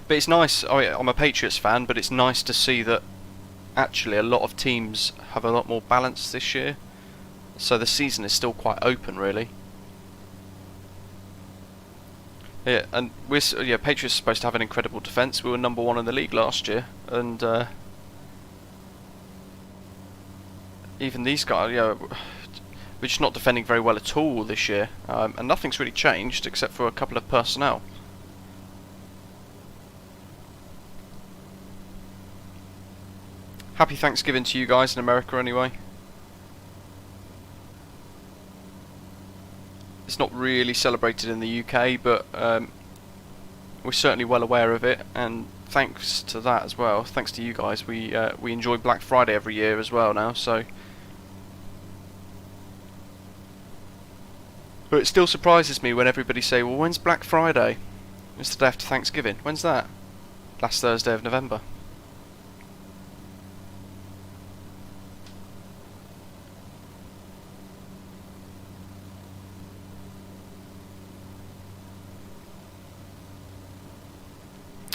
it's nice. I'm a Patriots fan, but it's nice to see that actually a lot of teams have a lot more balance this year. So the season is still quite open, really. Yeah, and Patriots are supposed to have an incredible defence. We were number 1 in the league last year, and even these guys, we're just not defending very well at all this year, and nothing's really changed except for a couple of personnel. Happy Thanksgiving to you guys in America, anyway. It's not really celebrated in the UK, but we're certainly well aware of it, and thanks to that as well, thanks to you guys, we enjoy Black Friday every year as well now. So, but it still surprises me when everybody say, well, when's Black Friday? It's the day after Thanksgiving. When's that? Last Thursday of November.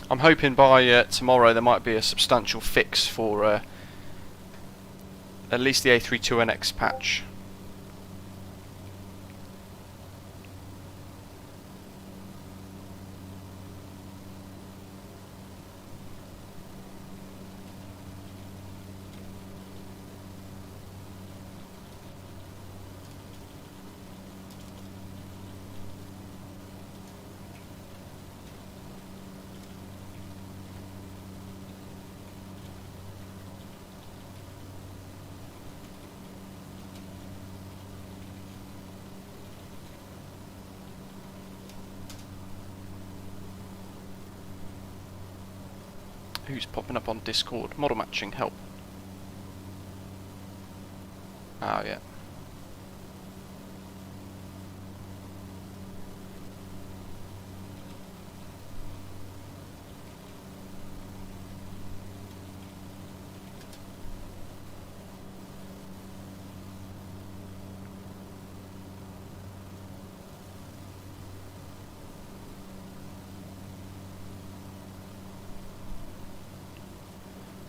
I'm hoping by tomorrow there might be a substantial fix for at least the A32NX patch. Who's popping up on Discord? Model matching, help. Oh yeah.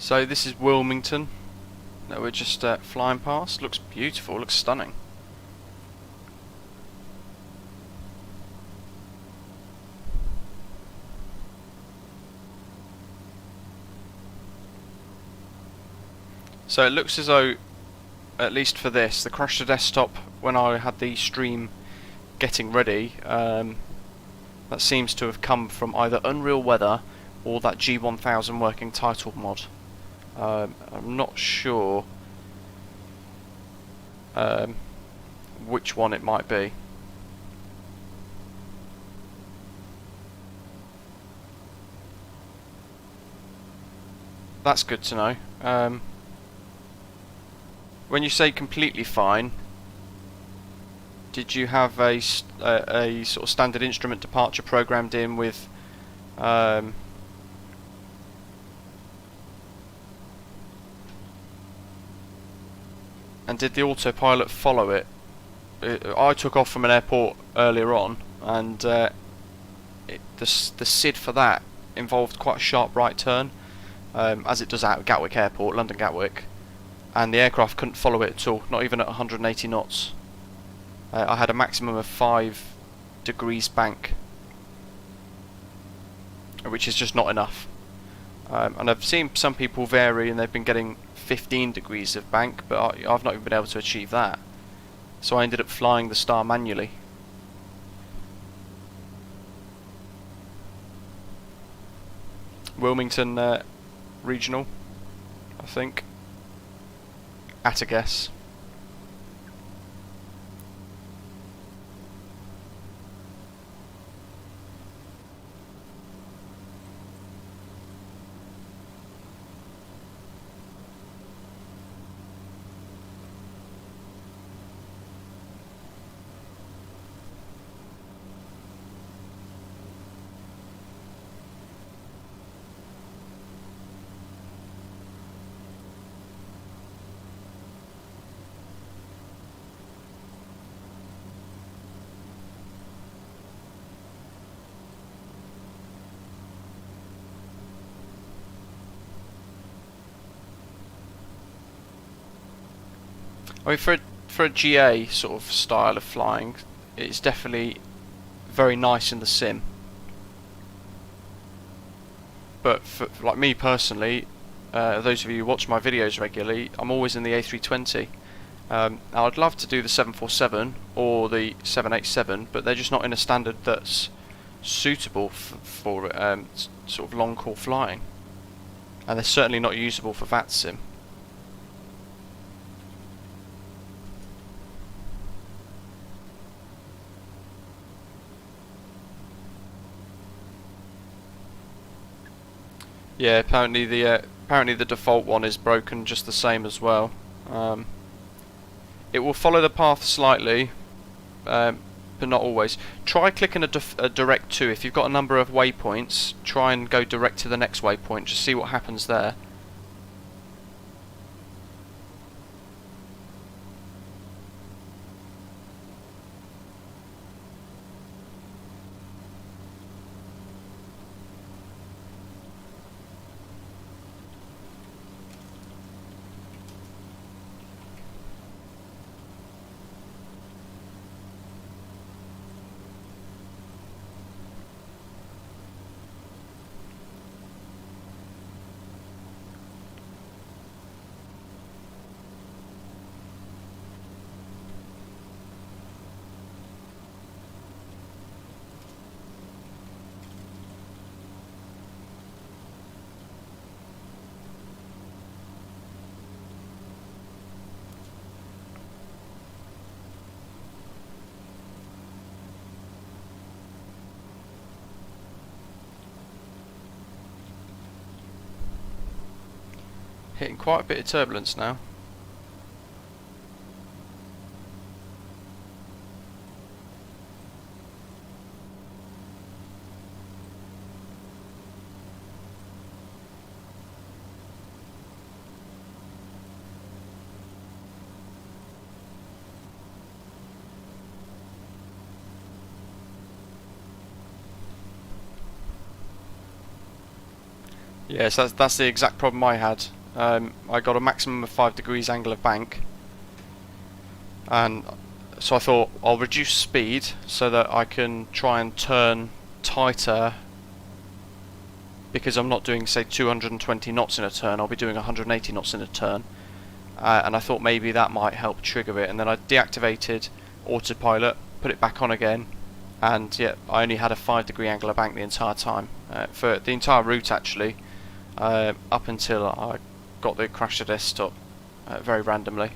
So this is Wilmington that we're just flying past. Looks beautiful, looks stunning. So it looks as though, at least for this, the crash to desktop, when I had the stream getting ready, that seems to have come from either Unreal Weather or that G1000 working title mod. I'm not sure which one it might be. That's good to know. When you say completely fine, did you have a sort of standard instrument departure programmed in with and did the autopilot follow it? I took off from an airport earlier on, and the SID for that involved quite a sharp right turn, as it does out of Gatwick Airport, London Gatwick, and the aircraft couldn't follow it at all, not even at 180 knots. I had a maximum of 5 degrees bank, which is just not enough. And I've seen some people vary, and they've been getting 15 degrees of bank, but I've not even been able to achieve that. So I ended up flying the Star manually. Wilmington regional, I think. At a guess. I mean, for a GA sort of style of flying, it's definitely very nice in the sim. But for like me personally, those of you who watch my videos regularly, I'm always in the A320. Now I'd love to do the 747 or the 787, but they're just not in a standard that's suitable for sort of long haul flying, and they're certainly not usable for VATSIM. Yeah, apparently the default one is broken just the same as well. It will follow the path slightly, but not always. Try clicking a direct to. If you've got a number of waypoints, try and go direct to the next waypoint. Just see what happens there. Hitting quite a bit of turbulence now. Yes, that's the exact problem I had. I got a maximum of 5 degrees angle of bank, and so I thought I'll reduce speed so that I can try and turn tighter, because I'm not doing, say, 220 knots in a turn. I'll be doing 180 knots in a turn, and I thought maybe that might help trigger it. And then I deactivated autopilot, put it back on again, and yeah, I only had a 5 degree angle of bank the entire time, for the entire route actually, up until I got the crash to desktop very randomly.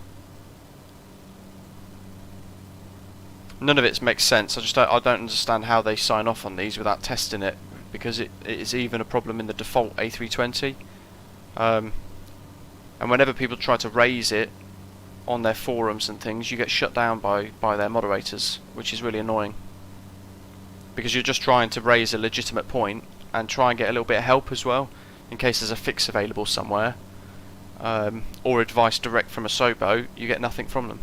None of it makes sense. I don't understand how they sign off on these without testing it, because it is even a problem in the default A320. And whenever people try to raise it on their forums and things, you get shut down by their moderators, which is really annoying, because you're just trying to raise a legitimate point and try and get a little bit of help as well, in case there's a fix available somewhere, or advice direct from Asobo. You get nothing from them.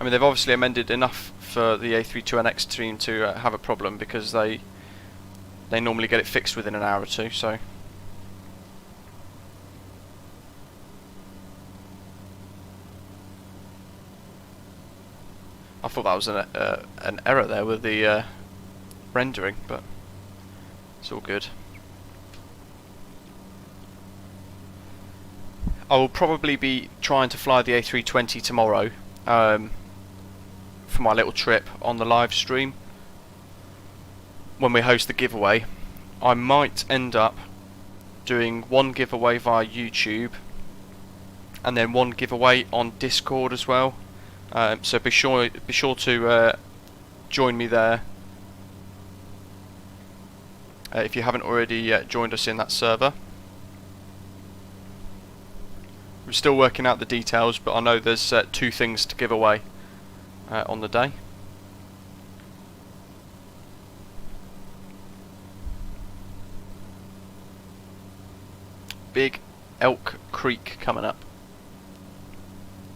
I mean, they've obviously amended enough for the A32NX team to have a problem, because they normally get it fixed within an hour or two. So I thought that was an error there with the rendering, but it's all good. I will probably be trying to fly the A320 tomorrow, for my little trip on the live stream when we host the giveaway. I might end up doing one giveaway via YouTube and then one giveaway on Discord as well. So be sure to join me there if you haven't already joined us in that server. We're still working out the details, but I know there's 2 things to give away on the day. Big Elk Creek coming up.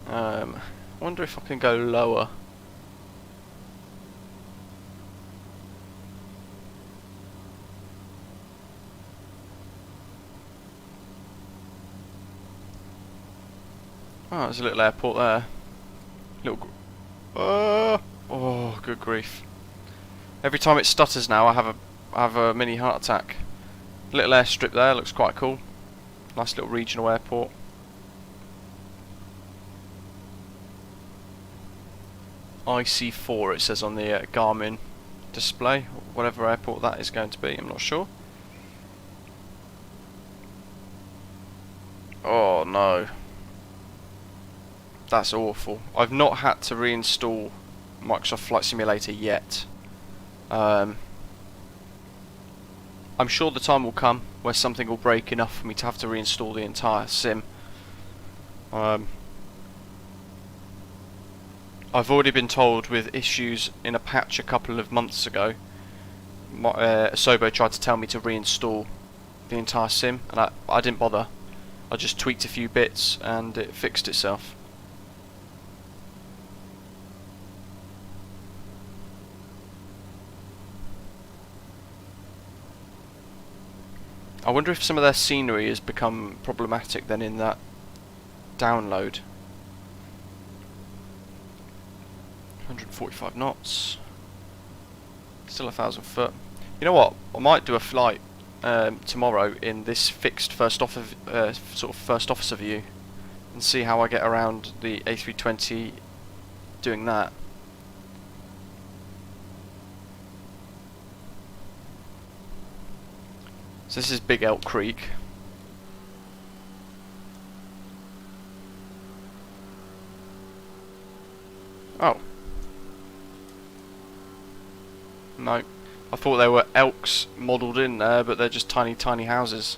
I wonder if I can go lower. Oh, there's a little airport there. Oh, good grief! Every time it stutters now, I have a mini heart attack. Little airstrip there, looks quite cool. Nice little regional airport. IC4 it says on the Garmin display. Whatever airport that is going to be, I'm not sure. Oh no. That's awful. I've not had to reinstall Microsoft Flight Simulator yet. I'm sure the time will come where something will break enough for me to have to reinstall the entire sim. I've already been told with issues in a patch a couple of months ago, Asobo tried to tell me to reinstall the entire sim, and I didn't bother. I just tweaked a few bits and it fixed itself. I wonder if some of their scenery has become problematic then in that download. 145 knots. Still 1,000 foot. You know what? I might do a flight tomorrow in this fixed first officer view and see how I get around the A320 doing that. So this is Big Elk Creek. Oh. No. I thought there were elks modelled in there, but they're just tiny, tiny houses.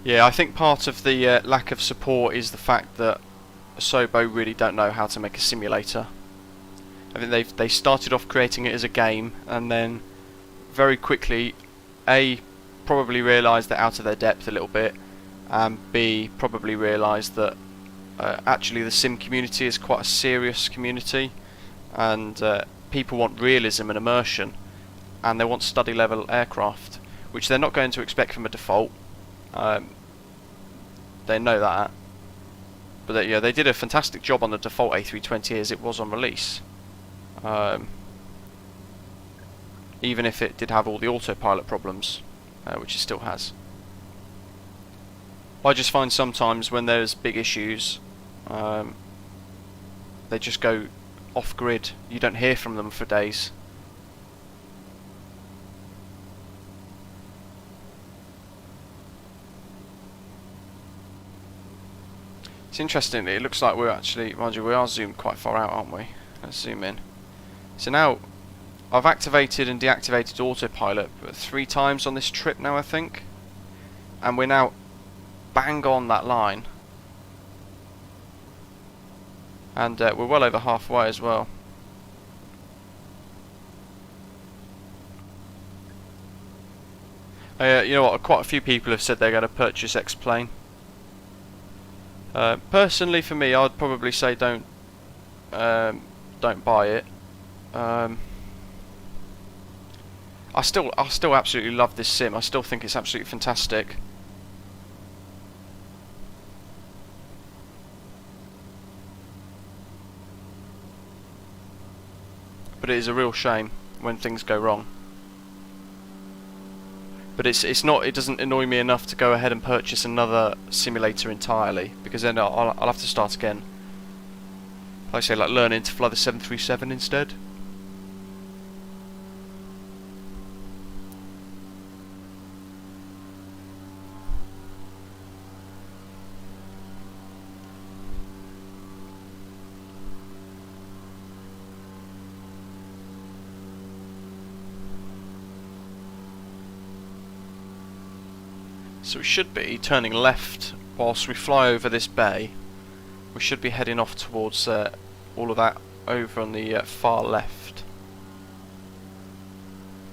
Yeah, I think part of the lack of support is the fact that Asobo really don't know how to make a simulator. I think they started off creating it as a game, and then very quickly, A, probably realised they're out of their depth a little bit, and B, probably realised that actually the sim community is quite a serious community, and people want realism and immersion, and they want study level aircraft, which they're not going to expect from a default. They know that, but yeah, they did a fantastic job on the default A320 as it was on release. Even if it did have all the autopilot problems, which it still has. I just find sometimes when there's big issues, they just go off grid. You don't hear from them for days. It's interesting, it looks like we're actually, mind you, we are zoomed quite far out, aren't we? Let's zoom in. So now, I've activated and deactivated autopilot 3 times on this trip now, I think. And we're now bang on that line. And we're well over halfway as well. You know what, quite a few people have said they're going to purchase X-Plane. Personally, for me, I'd probably say don't buy it. I still absolutely love this sim. I still think it's absolutely fantastic. But it is a real shame when things go wrong. But it's not. It doesn't annoy me enough to go ahead and purchase another simulator entirely, because then I'll have to start again. Like I say, like learning to fly the 737 instead. So we should be turning left whilst we fly over this bay. We should be heading off towards all of that over on the far left,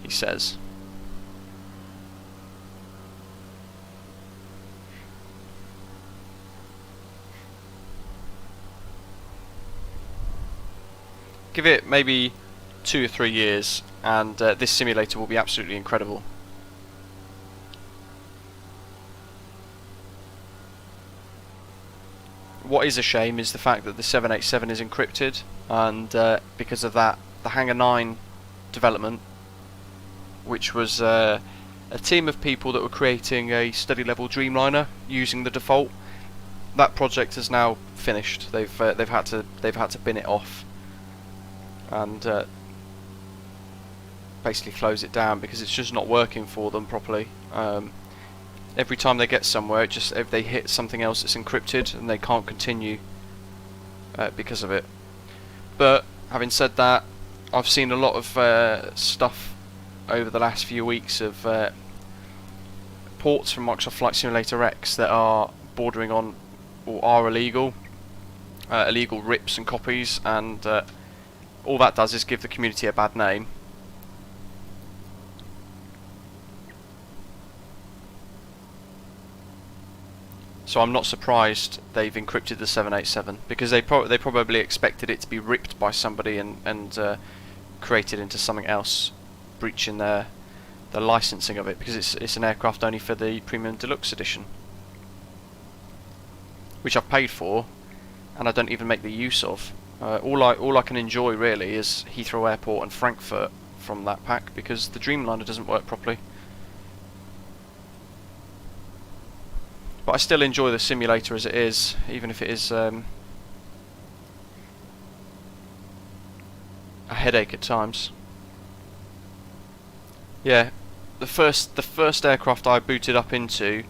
he says. Give it maybe 2 or 3 years and this simulator will be absolutely incredible. What is a shame is the fact that the 787 is encrypted, and because of that, the Hangar 9 development, which was a team of people that were creating a study level Dreamliner using the default, that project is now finished. They've had to bin it off and basically close it down because it's just not working for them properly. Every time they get somewhere, if they hit something else that's encrypted, and they can't continue because of it. But having said that, I've seen a lot of stuff over the last few weeks of ports from Microsoft Flight Simulator X that are bordering on or are illegal rips and copies, and all that does is give the community a bad name. So I'm not surprised they've encrypted the 787, because they probably expected it to be ripped by somebody and created into something else, breaching the licensing of it, because it's an aircraft only for the Premium Deluxe Edition, which I've paid for, and I don't even make the use of. All I can enjoy really is Heathrow Airport and Frankfurt from that pack, because the Dreamliner doesn't work properly. But I still enjoy the simulator as it is, even if it is a headache at times. Yeah, the first aircraft I booted up into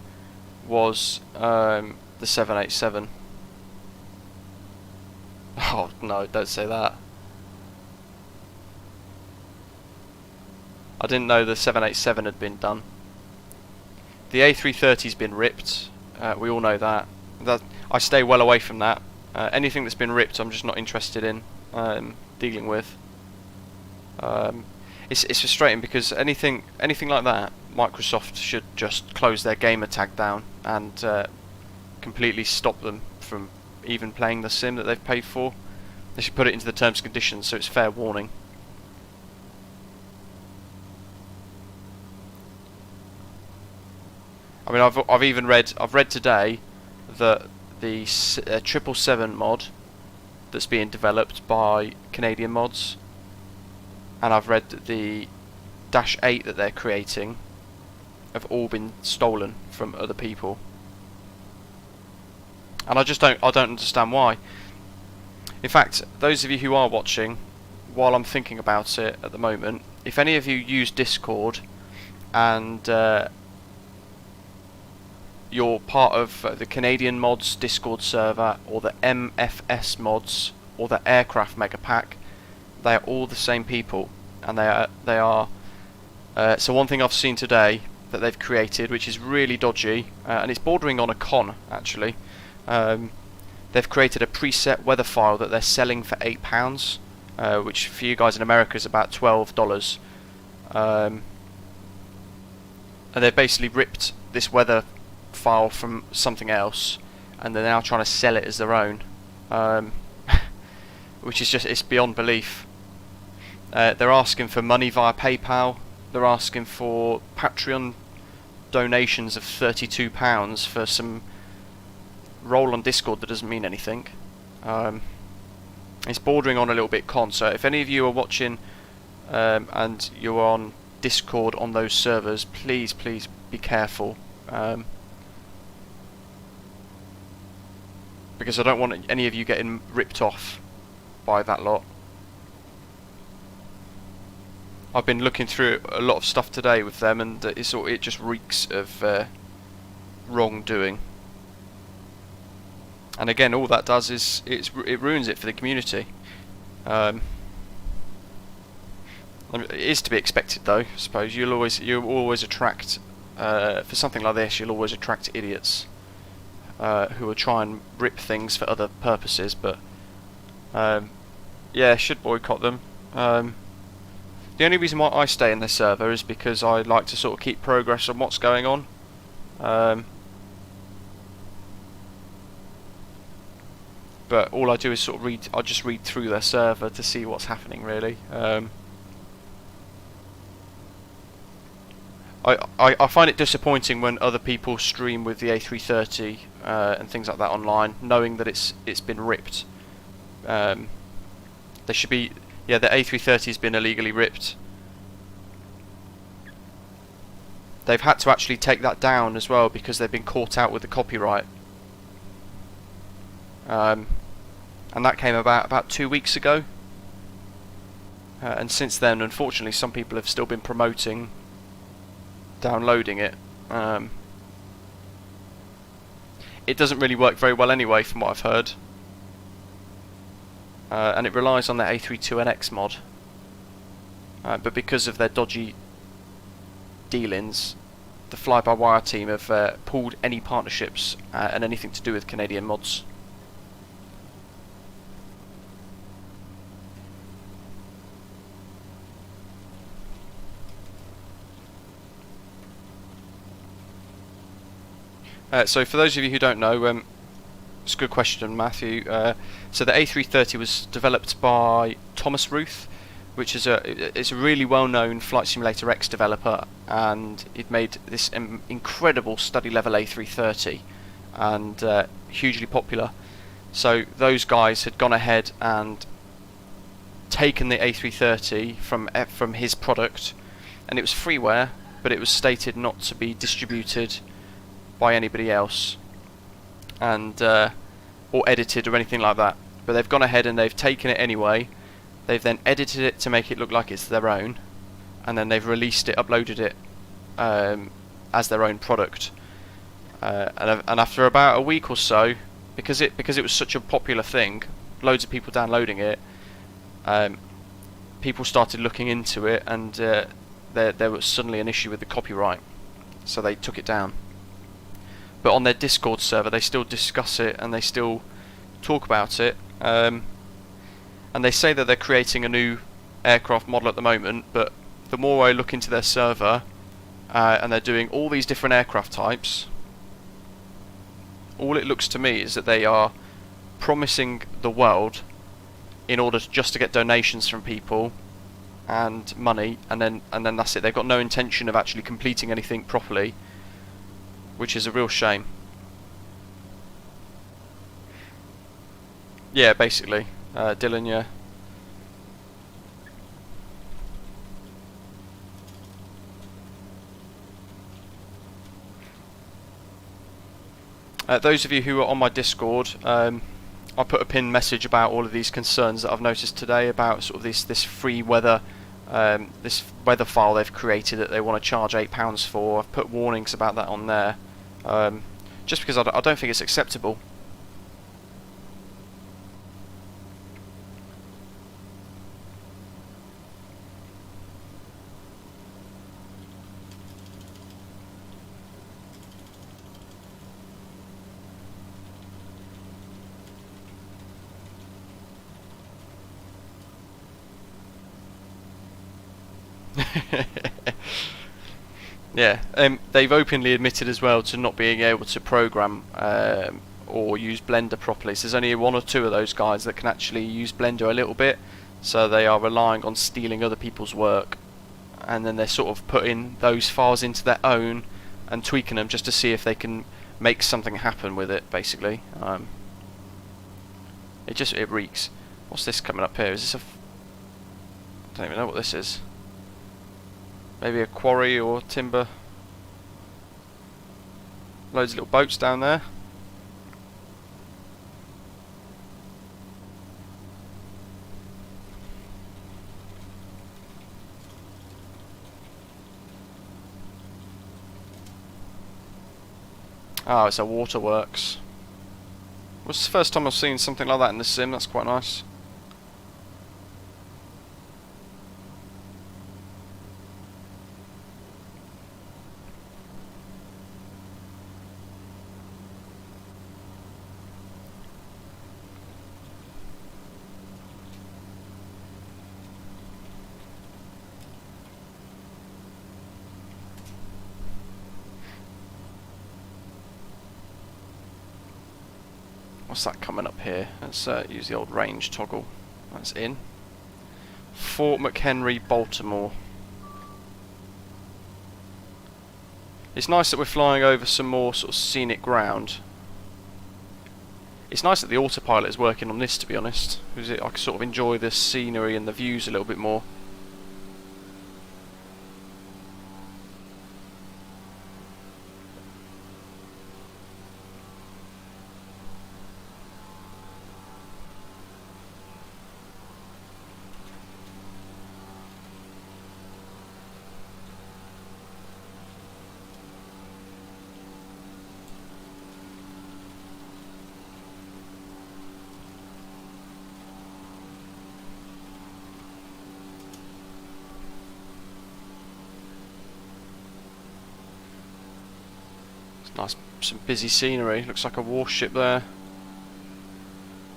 was the 787. Oh no, don't say that. I didn't know the 787 had been done. The A330's been ripped. We all know that. I stay well away from that. Anything that's been ripped, I'm just not interested in dealing with. it's frustrating because anything like that, Microsoft should just close their gamer tag down and completely stop them from even playing the sim that they've paid for. They should put it into the terms and conditions so it's fair warning. I mean, I've read today that the 777 mod that's being developed by Canadian mods, and I've read that the -8 that they're creating have all been stolen from other people, and I don't understand why. In fact, those of you who are watching, while I'm thinking about it at the moment, if any of you use Discord and you're part of the Canadian mods Discord server, or the MFS mods, or the Aircraft Mega Pack, they are all the same people, and they are. So one thing I've seen today that they've created, which is really dodgy, and it's bordering on a con actually. They've created a preset weather file that they're selling for £8, which for you guys in America is about $12. And they've basically ripped this weather file from something else, and they're now trying to sell it as their own, which is it's beyond belief. They're asking for money via PayPal. They're asking for Patreon donations of £32 for some role on Discord that doesn't mean anything. It's bordering on a little bit con, so if any of you are watching and you're on Discord on those servers, please be careful, because I don't want any of you getting ripped off by that lot. I've been looking through a lot of stuff today with them, and it just reeks of wrongdoing. And again, all that does is it ruins it for the community. It is to be expected, though. I suppose you'll always attract for something like this. You'll always attract idiots who will try and rip things for other purposes. But yeah, should boycott them. The only reason why I stay in this server is because I like to sort of keep progress on what's going on. But all I do is sort of read. I just read through their server to see what's happening, really. I find it disappointing when other people stream with the A330 and things like that online, knowing that it's been ripped. There should be, yeah, the A330 has been illegally ripped. They've had to actually take that down as well because they've been caught out with the copyright. And that came about 2 weeks ago. And since then, unfortunately, some people have still been promoting downloading it. It doesn't really work very well anyway, from what I've heard. And it relies on the A32NX mod. But because of their dodgy dealings, the fly-by-wire team have pulled any partnerships and anything to do with Canadian mods. So for those of you who don't know, it's a good question, Matthew. So the A330 was developed by Thomas Ruth, which is it's a really well-known Flight Simulator X developer, and it made this incredible study-level A330, and hugely popular. So those guys had gone ahead and taken the A330 from his product, and it was freeware, but it was stated not to be distributed by anybody else, and or edited or anything like that. But they've gone ahead and they've taken it anyway. They've then edited it to make it look like it's their own, and then they've released it, uploaded it as their own product. And after about a week or so, because it was such a popular thing, loads of people downloading it, people started looking into it, and there was suddenly an issue with the copyright, so they took it down. But on their Discord server they still discuss it and they still talk about it, and they say that they're creating a new aircraft model at the moment, but the more I look into their server, and they're doing all these different aircraft types, all it looks to me is that they are promising the world in order just to get donations from people and money, and then that's it. They've got no intention of actually completing anything properly, which is a real shame. Yeah, basically, Dylan. Yeah. Those of you who are on my Discord, I put a pinned message about all of these concerns that I've noticed today about sort of this free weather, this weather file they've created that they want to charge £8 for. I've put warnings about that on there, just because I don't think it's acceptable. Yeah, they've openly admitted as well to not being able to program or use Blender properly. So there's only one or two of those guys that can actually use Blender a little bit, so they are relying on stealing other people's work, and then they're sort of putting those files into their own and tweaking them just to see if they can make something happen with it, basically. It reeks. What's this coming up here? Is this a... I don't even know what this is. Maybe a quarry or timber. Loads of little boats down there. Oh, it's a waterworks. Well, it's the first time I've seen something like that in the sim. That's quite nice. What's that coming up here? Let's use the old range toggle. That's in. Fort McHenry, Baltimore. It's nice that we're flying over some more sort of scenic ground. It's nice that the autopilot is working on this, to be honest, because I can sort of enjoy the scenery and the views a little bit more. Nice, some busy scenery. Looks like a warship there,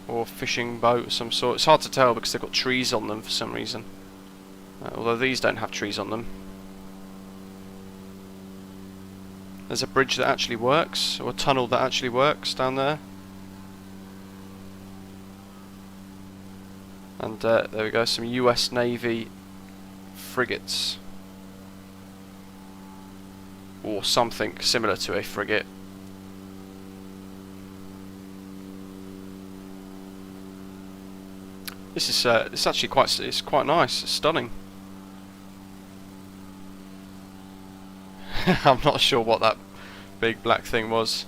or a fishing boat of some sort. It's hard to tell because they've got trees on them for some reason. Although these don't have trees on them. There's a bridge that actually works, or a tunnel that actually works down there. And there we go, some US Navy frigates. Or something similar to a frigate. This is it's actually quite nice. It's stunning. I'm not sure what that big black thing was.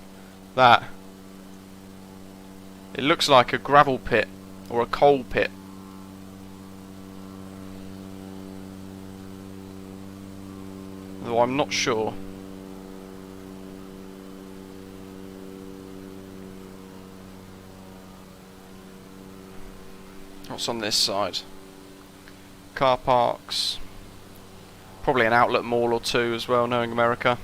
That. It looks like a gravel pit or a coal pit. Though I'm not sure. What's on this side? Car parks. Probably an outlet mall or two as well, knowing America.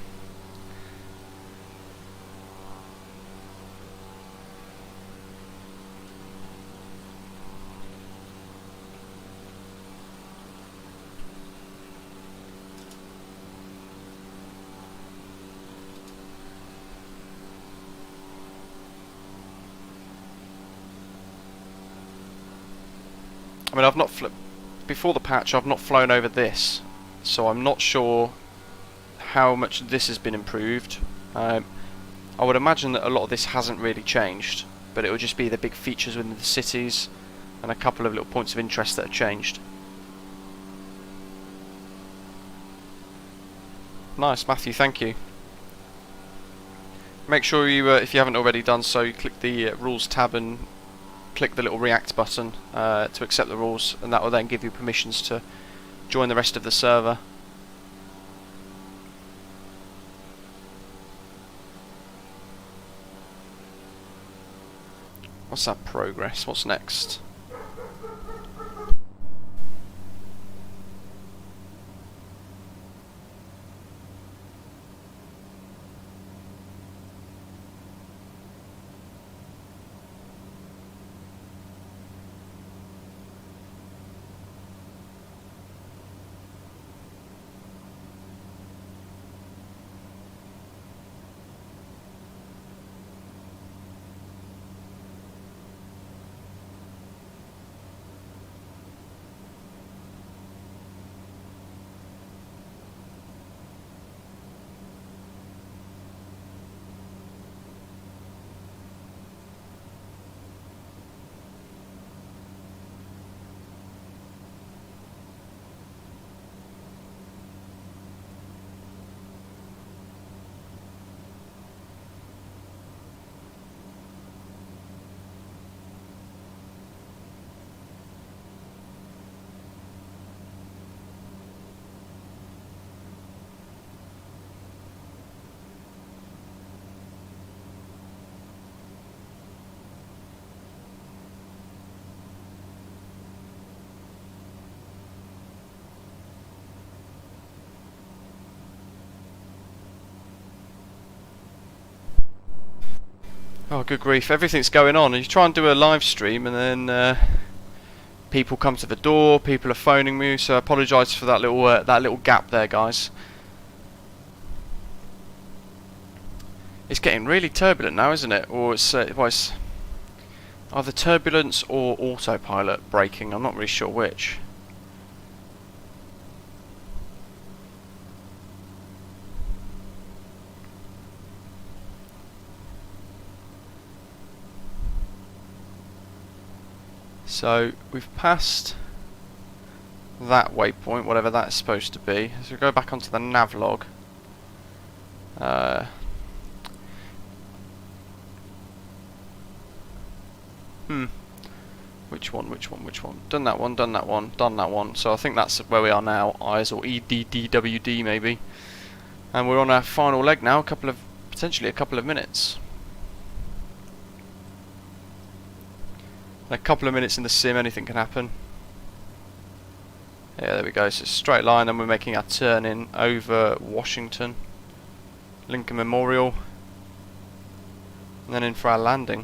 I mean, I've not before the patch. I've not flown over this, so I'm not sure how much this has been improved. I would imagine that a lot of this hasn't really changed, but it will just be the big features within the cities and a couple of little points of interest that have changed. Nice, Matthew, thank you. Make sure you, if you haven't already done so, you click the rules tab and click the little react button to accept the rules, and that will then give you permissions to join the rest of the server. What's that progress? What's next? Oh, good grief, everything's going on. You try and do a live stream and then people come to the door, people are phoning me, so I apologise for that little gap there, guys. It's getting really turbulent now, isn't it? Or it's either turbulence or autopilot braking, I'm not really sure which. So we've passed that waypoint, whatever that's supposed to be. So we go back onto the navlog. Which one? Done that one, done that one, done that one. So I think that's where we are now. Eyes or EDDWD maybe. And we're on our final leg now. Potentially a couple of minutes. In a couple of minutes in the sim, anything can happen. Yeah, there we go. So straight line, then we're making our turn in over Washington, Lincoln Memorial, and then in for our landing.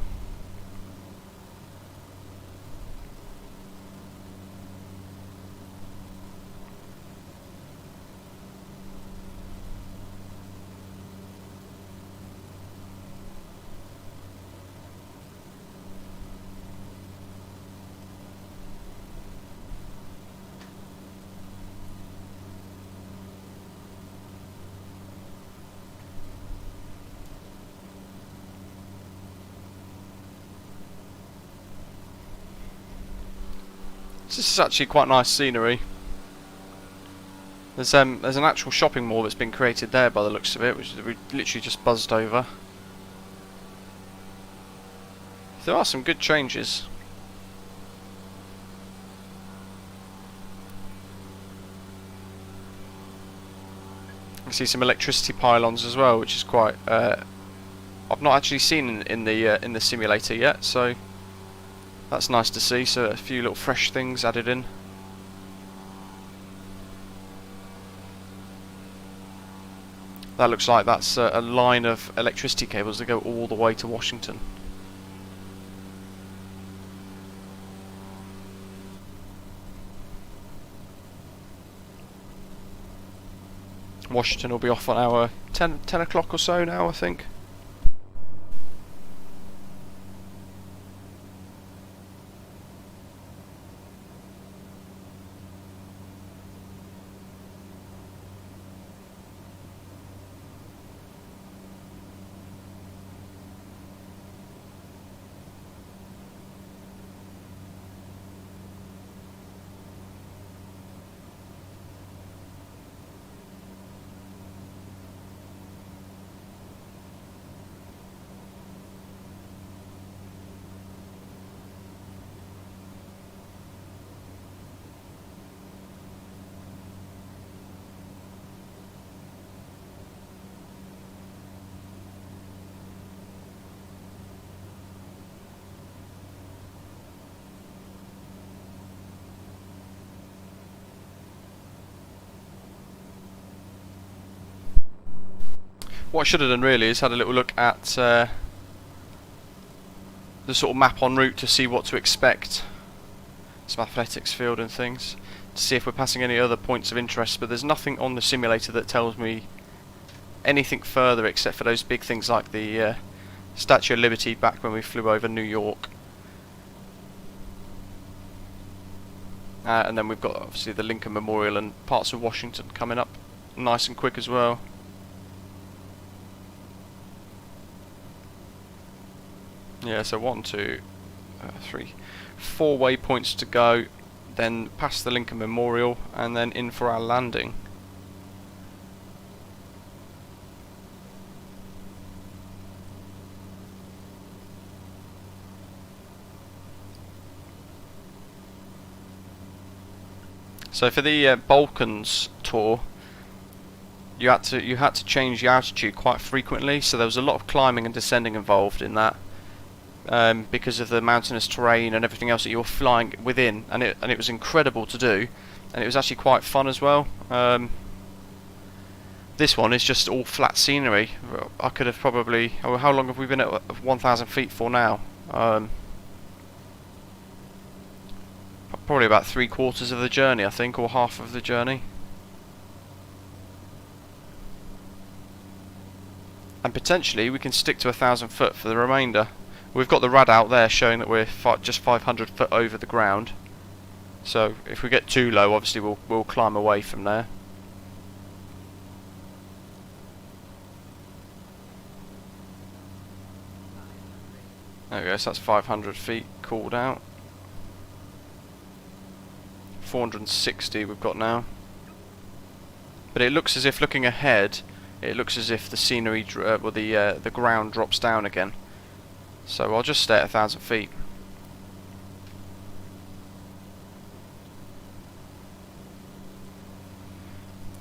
This is actually quite nice scenery. There's an actual shopping mall that's been created there by the looks of it, which we literally just buzzed over. There are some good changes. You can see some electricity pylons as well, which is quite. I've not actually seen in the simulator yet, so. That's nice to see, so a few little fresh things added in. That looks like that's a line of electricity cables that go all the way to Washington. Washington will be off on our 10 o'clock or so now, I think. What I should have done really is had a little look at the sort of map en route to see what to expect. Some athletics field and things, to see if we're passing any other points of interest, but there's nothing on the simulator that tells me anything further except for those big things like the Statue of Liberty back when we flew over New York. And then we've got obviously the Lincoln Memorial and parts of Washington coming up nice and quick as well. Yeah, so 1, 2, 3, 4 waypoints to go, then past the Lincoln Memorial and then in for our landing. So for the Balkans tour, you had to change the altitude quite frequently. So there was a lot of climbing and descending involved in that, because of the mountainous terrain and everything else that you were flying within, and it was incredible to do, and it was actually quite fun as well. This one is just all flat scenery. I could have probably. How long have we been at 1,000 feet for now? Probably about 3/4 of the journey, I think, or half of the journey. And potentially we can stick to 1,000 foot for the remainder. We've got the rad out there showing that we're just 500 foot over the ground. So if we get too low, obviously we'll climb away from there. There we go, so that's 500 feet called out. 460 we've got now. But it looks as if, looking ahead, it looks as if the scenery, the ground drops down again. So I'll just stay at 1,000 feet.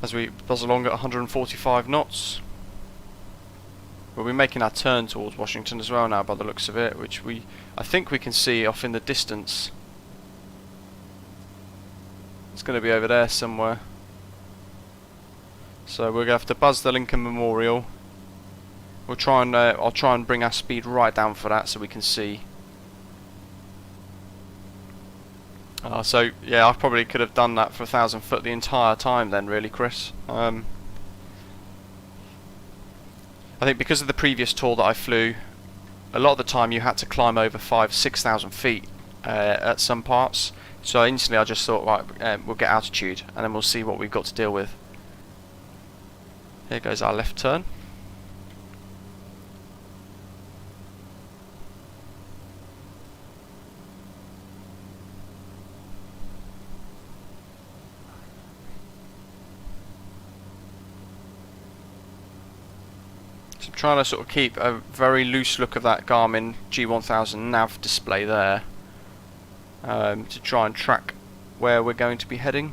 As we buzz along at 145 knots. We'll be making our turn towards Washington as well now by the looks of it, which I think we can see off in the distance. It's going to be over there somewhere. So we're going to have to buzz the Lincoln Memorial. We'll try and I'll try and bring our speed right down for that so we can see. So yeah, I probably could have done that for 1,000 foot the entire time then, really, Chris. I think because of the previous tour that I flew, a lot of the time you had to climb over 5,000–6,000 feet at some parts. So instantly I just thought, right, we'll get altitude and then we'll see what we've got to deal with. Here goes our left turn. So I'm trying to sort of keep a very loose look of that Garmin G1000 nav display there, to try and track where we're going to be heading.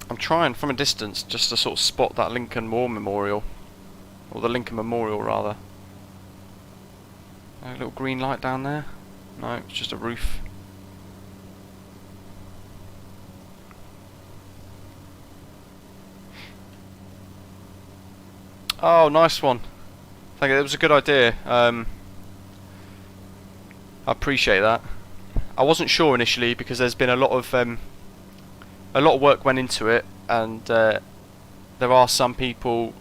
I'm trying from a distance just to sort of spot that Lincoln War Memorial, or the Lincoln Memorial rather. A little green light down there? No, it's just a roof. Oh, nice one. Thank you. That was a good idea. I appreciate that. I wasn't sure initially because there's been a lot of work went into it, and there are some people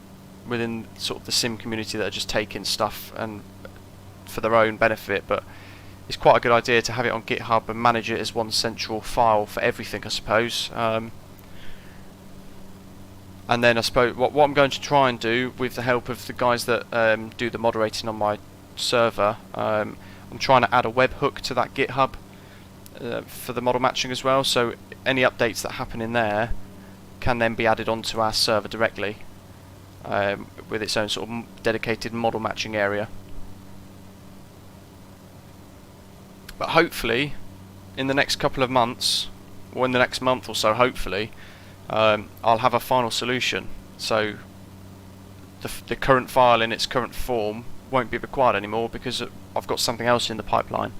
within sort of the sim community that are just taking stuff and for their own benefit, but it's quite a good idea to have it on GitHub and manage it as one central file for everything, I suppose. And then I suppose what I'm going to try and do, with the help of the guys that do the moderating on my server, I'm trying to add a webhook to that GitHub for the model matching as well, so any updates that happen in there can then be added onto our server directly, with its own sort of dedicated model matching area. But hopefully in the next couple of months, or in the next month or so, hopefully I'll have a final solution. So the current file in its current form won't be required anymore because I've got something else in the pipeline,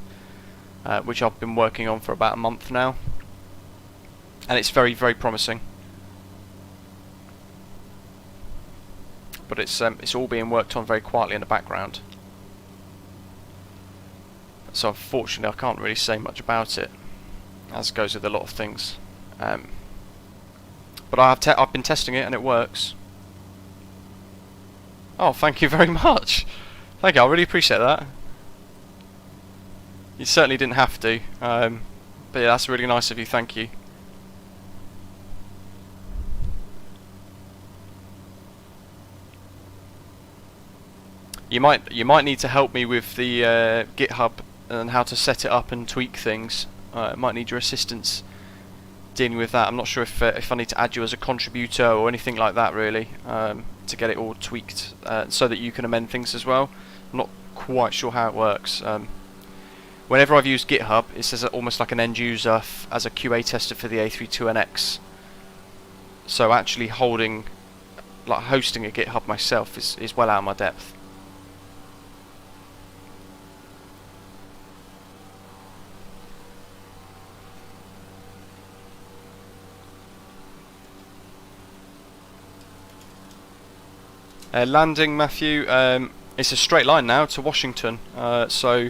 which I've been working on for about a month now, and it's very, very promising. But it's all being worked on very quietly in the background. So unfortunately I can't really say much about it, as goes with a lot of things. But I've been testing it and it works. Oh, thank you very much. Thank you, I really appreciate that. You certainly didn't have to, but yeah, that's really nice of you, thank you. You might need to help me with the GitHub and how to set it up and tweak things. Might need your assistance dealing with that. I'm not sure if I need to add you as a contributor or anything like that really, to get it all tweaked so that you can amend things as well. I'm not quite sure how it works. Whenever I've used GitHub, it says almost like an end user as a QA tester for the A32NX. So actually hosting a GitHub myself is well out of my depth. Landing, Matthew. It's a straight line now to Washington. So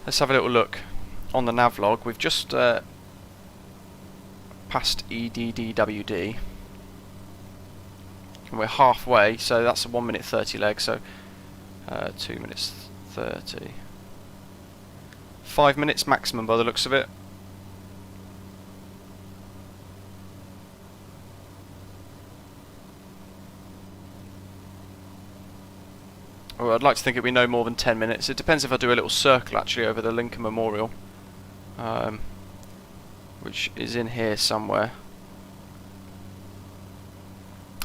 let's have a little look on the navlog. We've just passed EDDWD, and we're halfway. So that's a 1 minute 30 leg. So 2 minutes 30. 5 minutes maximum by the looks of it. Well, I'd like to think it'll be no more than 10 minutes. It depends if I do a little circle actually over the Lincoln Memorial, which is in here somewhere.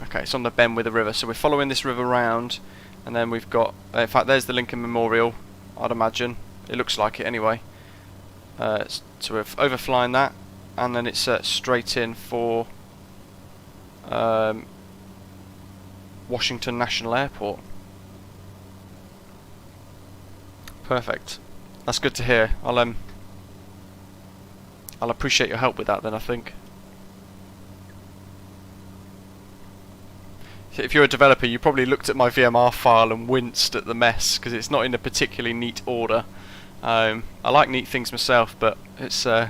Okay, it's on the bend with the river, so we're following this river round, and then we've got, in fact there's the Lincoln Memorial, I'd imagine. It looks like it anyway. So we're overflying that, and then it's straight in for Washington National Airport. Perfect. That's good to hear. I'll appreciate your help with that then, I think. If you're a developer, you probably looked at my VMR file and winced at the mess because it's not in a particularly neat order. I like neat things myself, but it's I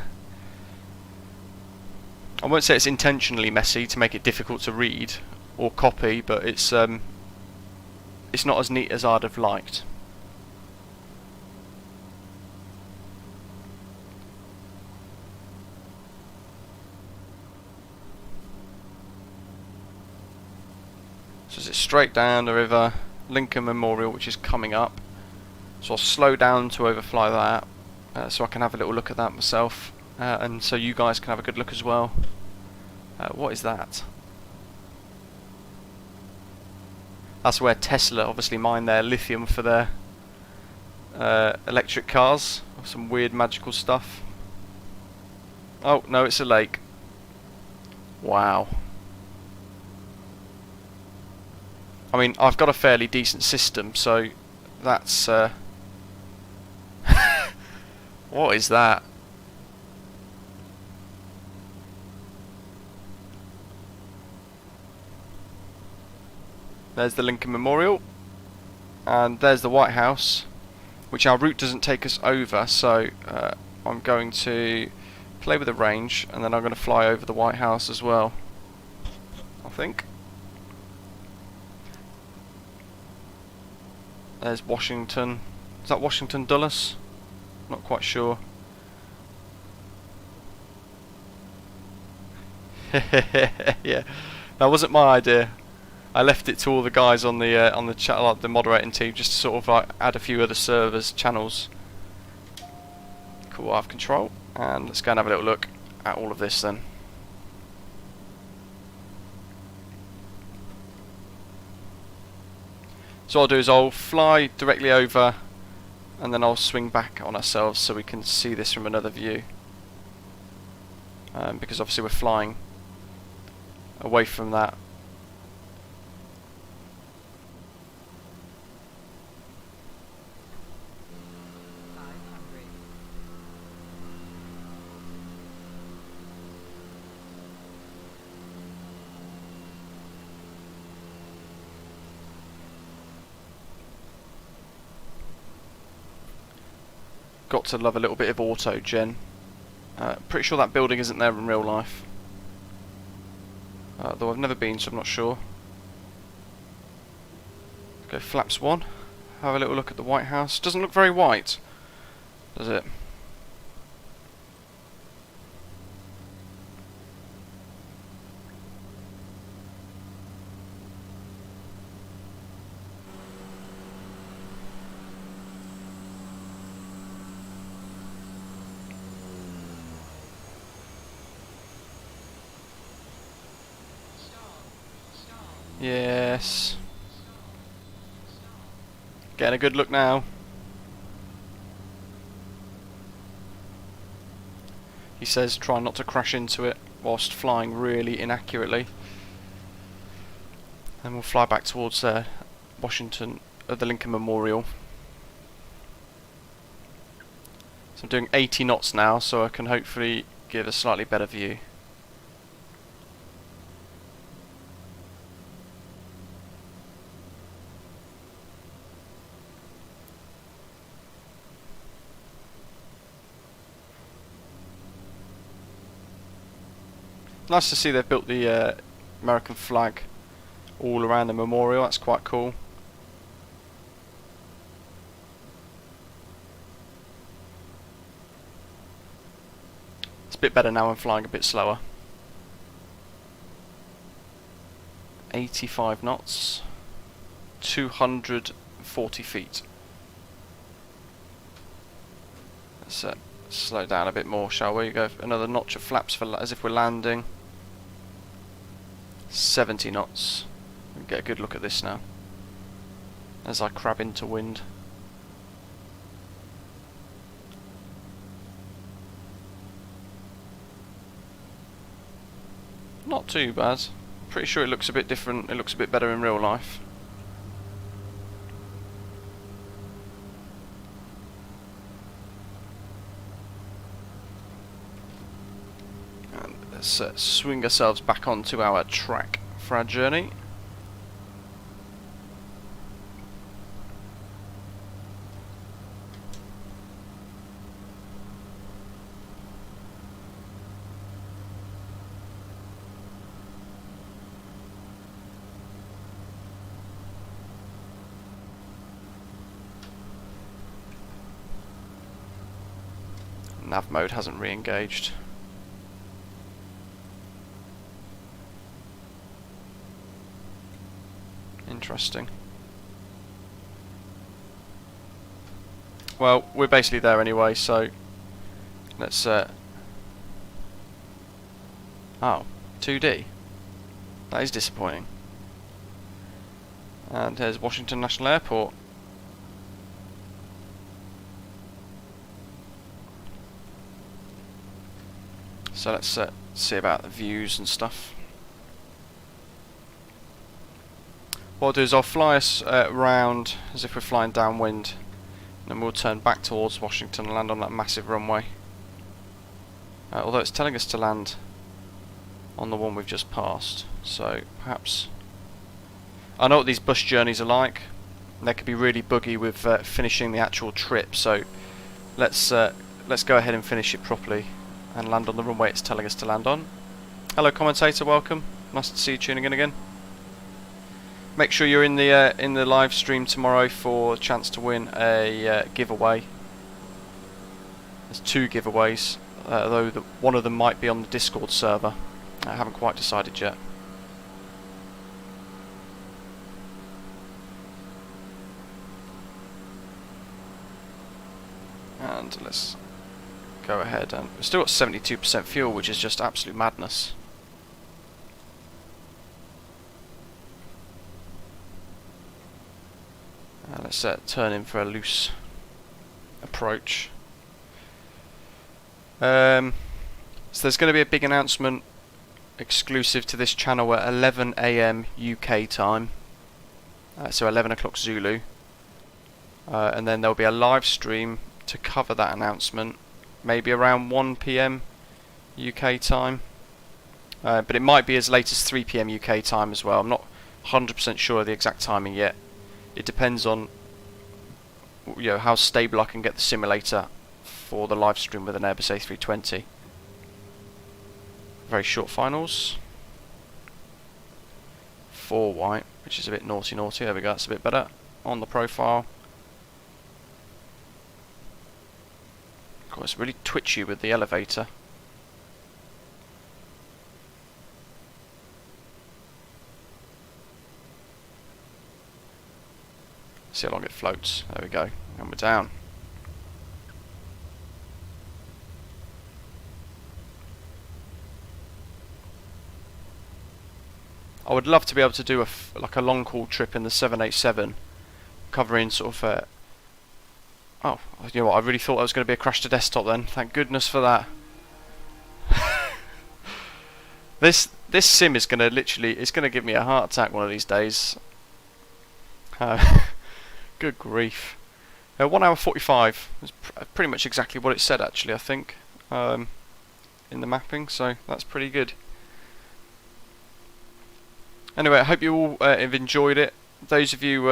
won't say it's intentionally messy to make it difficult to read or copy, but it's not as neat as I'd have liked. So it's straight down the river, Lincoln Memorial, which is coming up. So I'll slow down to overfly that, so I can have a little look at that myself, and so you guys can have a good look as well. What is that? That's where Tesla obviously mine their lithium for their electric cars. Some weird magical stuff. Oh no, it's a lake. Wow. I mean, I've got a fairly decent system, so that's what is that? There's the Lincoln Memorial, and there's the White House, which our route doesn't take us over, so I'm going to play with the range, and then I'm going to fly over the White House as well, I think. There's Washington. Is that Washington Dulles? Not quite sure. Yeah, that wasn't my idea. I left it to all the guys on the chat, like the moderating team, just to sort of like add a few other servers, channels. Cool, I have control, and let's go and have a little look at all of this then. So what I'll do is I'll fly directly over, and then I'll swing back on ourselves so we can see this from another view. Because obviously we're flying away from that. got to love a little bit of auto gen. Pretty sure that building isn't there in real life. Though I've never been, so I'm not sure. Go flaps 1. Have a little look at the White House. Doesn't look very white, does it? Yes. Getting a good look now. He says try not to crash into it whilst flying really inaccurately. Then we'll fly back towards Washington at the Lincoln Memorial. So I'm doing 80 knots now, so I can hopefully give a slightly better view. Nice to see they've built the American flag all around the memorial. That's quite cool. It's a bit better now. I'm flying a bit slower. 85 knots, 240 feet. Let's slow down a bit more, shall we? Go another notch of flaps for as if we're landing. 70 knots. We'll get a good look at this now as I crab into wind. Not too bad. Pretty sure it looks a bit different. It looks a bit better in real life. Let's swing ourselves back onto our track for our journey. Nav mode hasn't re-engaged. Interesting. Well, we're basically there anyway, so let's oh, 2D. That is disappointing. And here's Washington National Airport. So let's see about the views and stuff. What I'll do is I'll fly us round as if we're flying downwind, and then we'll turn back towards Washington and land on that massive runway. Although it's telling us to land on the one we've just passed, so perhaps... I know what these bus journeys are like. They can be really buggy with finishing the actual trip, so let's go ahead and finish it properly and land on the runway it's telling us to land on. Hello commentator, welcome. Nice to see you tuning in again. Make sure you're in the live stream tomorrow for a chance to win a giveaway. There's 2 giveaways, though one of them might be on the Discord server. I haven't quite decided yet. And let's go ahead, and we've still got 72% fuel, which is just absolute madness. Let's turn in for a loose approach. So there's going to be a big announcement exclusive to this channel at 11 AM UK time, so 11 o'clock Zulu, and then there'll be a live stream to cover that announcement, maybe around 1 PM UK time, but it might be as late as 3 PM UK time as well. I'm not 100% sure of the exact timing yet. It depends on how stable I can get the simulator for the live stream with an Airbus A320. Very short finals. 4 white, which is a bit naughty. There we go, that's a bit better. On the profile. God, it's really twitchy with the elevator. See how long it floats. There we go. And we're down. I would love to be able to do like a long haul trip in the 787, covering sort of. Oh, you know what? I really thought that was going to be a crash to desktop. Then, thank goodness for that. This sim is going to it's going to give me a heart attack one of these days. Good grief. 1 hour 45 is pretty much exactly what it said, actually, I think, in the mapping, so that's pretty good. Anyway, I hope you all have enjoyed it. Those of you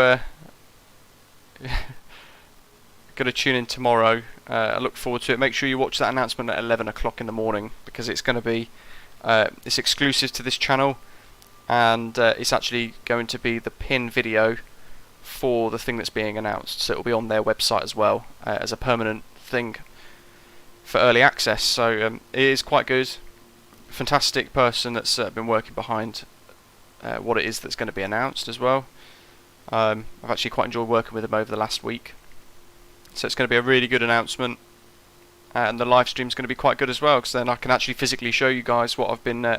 going to tune in tomorrow, I look forward to it. Make sure you watch that announcement at 11 o'clock in the morning, because it's going to be it's exclusive to this channel, and it's actually going to be the pin video for the thing that's being announced, so it will be on their website as well as a permanent thing for early access. So it is quite good. Fantastic person that's been working behind what it is that's going to be announced as well. I've actually quite enjoyed working with him over the last week, so it's going to be a really good announcement, and the live stream is going to be quite good as well, because then I can actually physically show you guys what I've been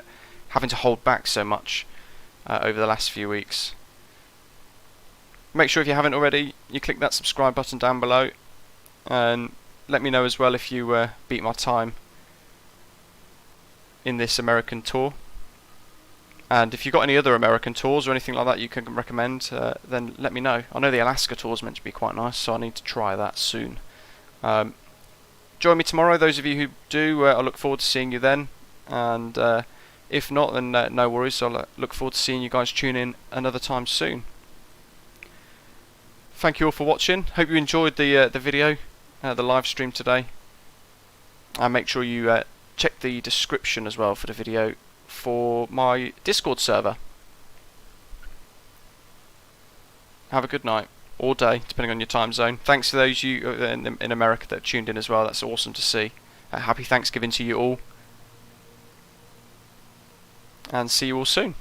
having to hold back so much over the last few weeks. Make sure if you haven't already, you click that subscribe button down below, and let me know as well if you beat my time in this American tour. And if you've got any other American tours or anything like that you can recommend, then let me know. I know the Alaska tour is meant to be quite nice, so I need to try that soon. Join me tomorrow, those of you who do. I look forward to seeing you then. And if not, then no worries. I'll look forward to seeing you guys tune in another time soon. Thank you all for watching. Hope you enjoyed the video, the live stream today. And make sure you check the description as well for the video for my Discord server. Have a good night, or day, depending on your time zone. Thanks to those you in America that tuned in as well. That's awesome to see. Happy Thanksgiving to you all, and see you all soon.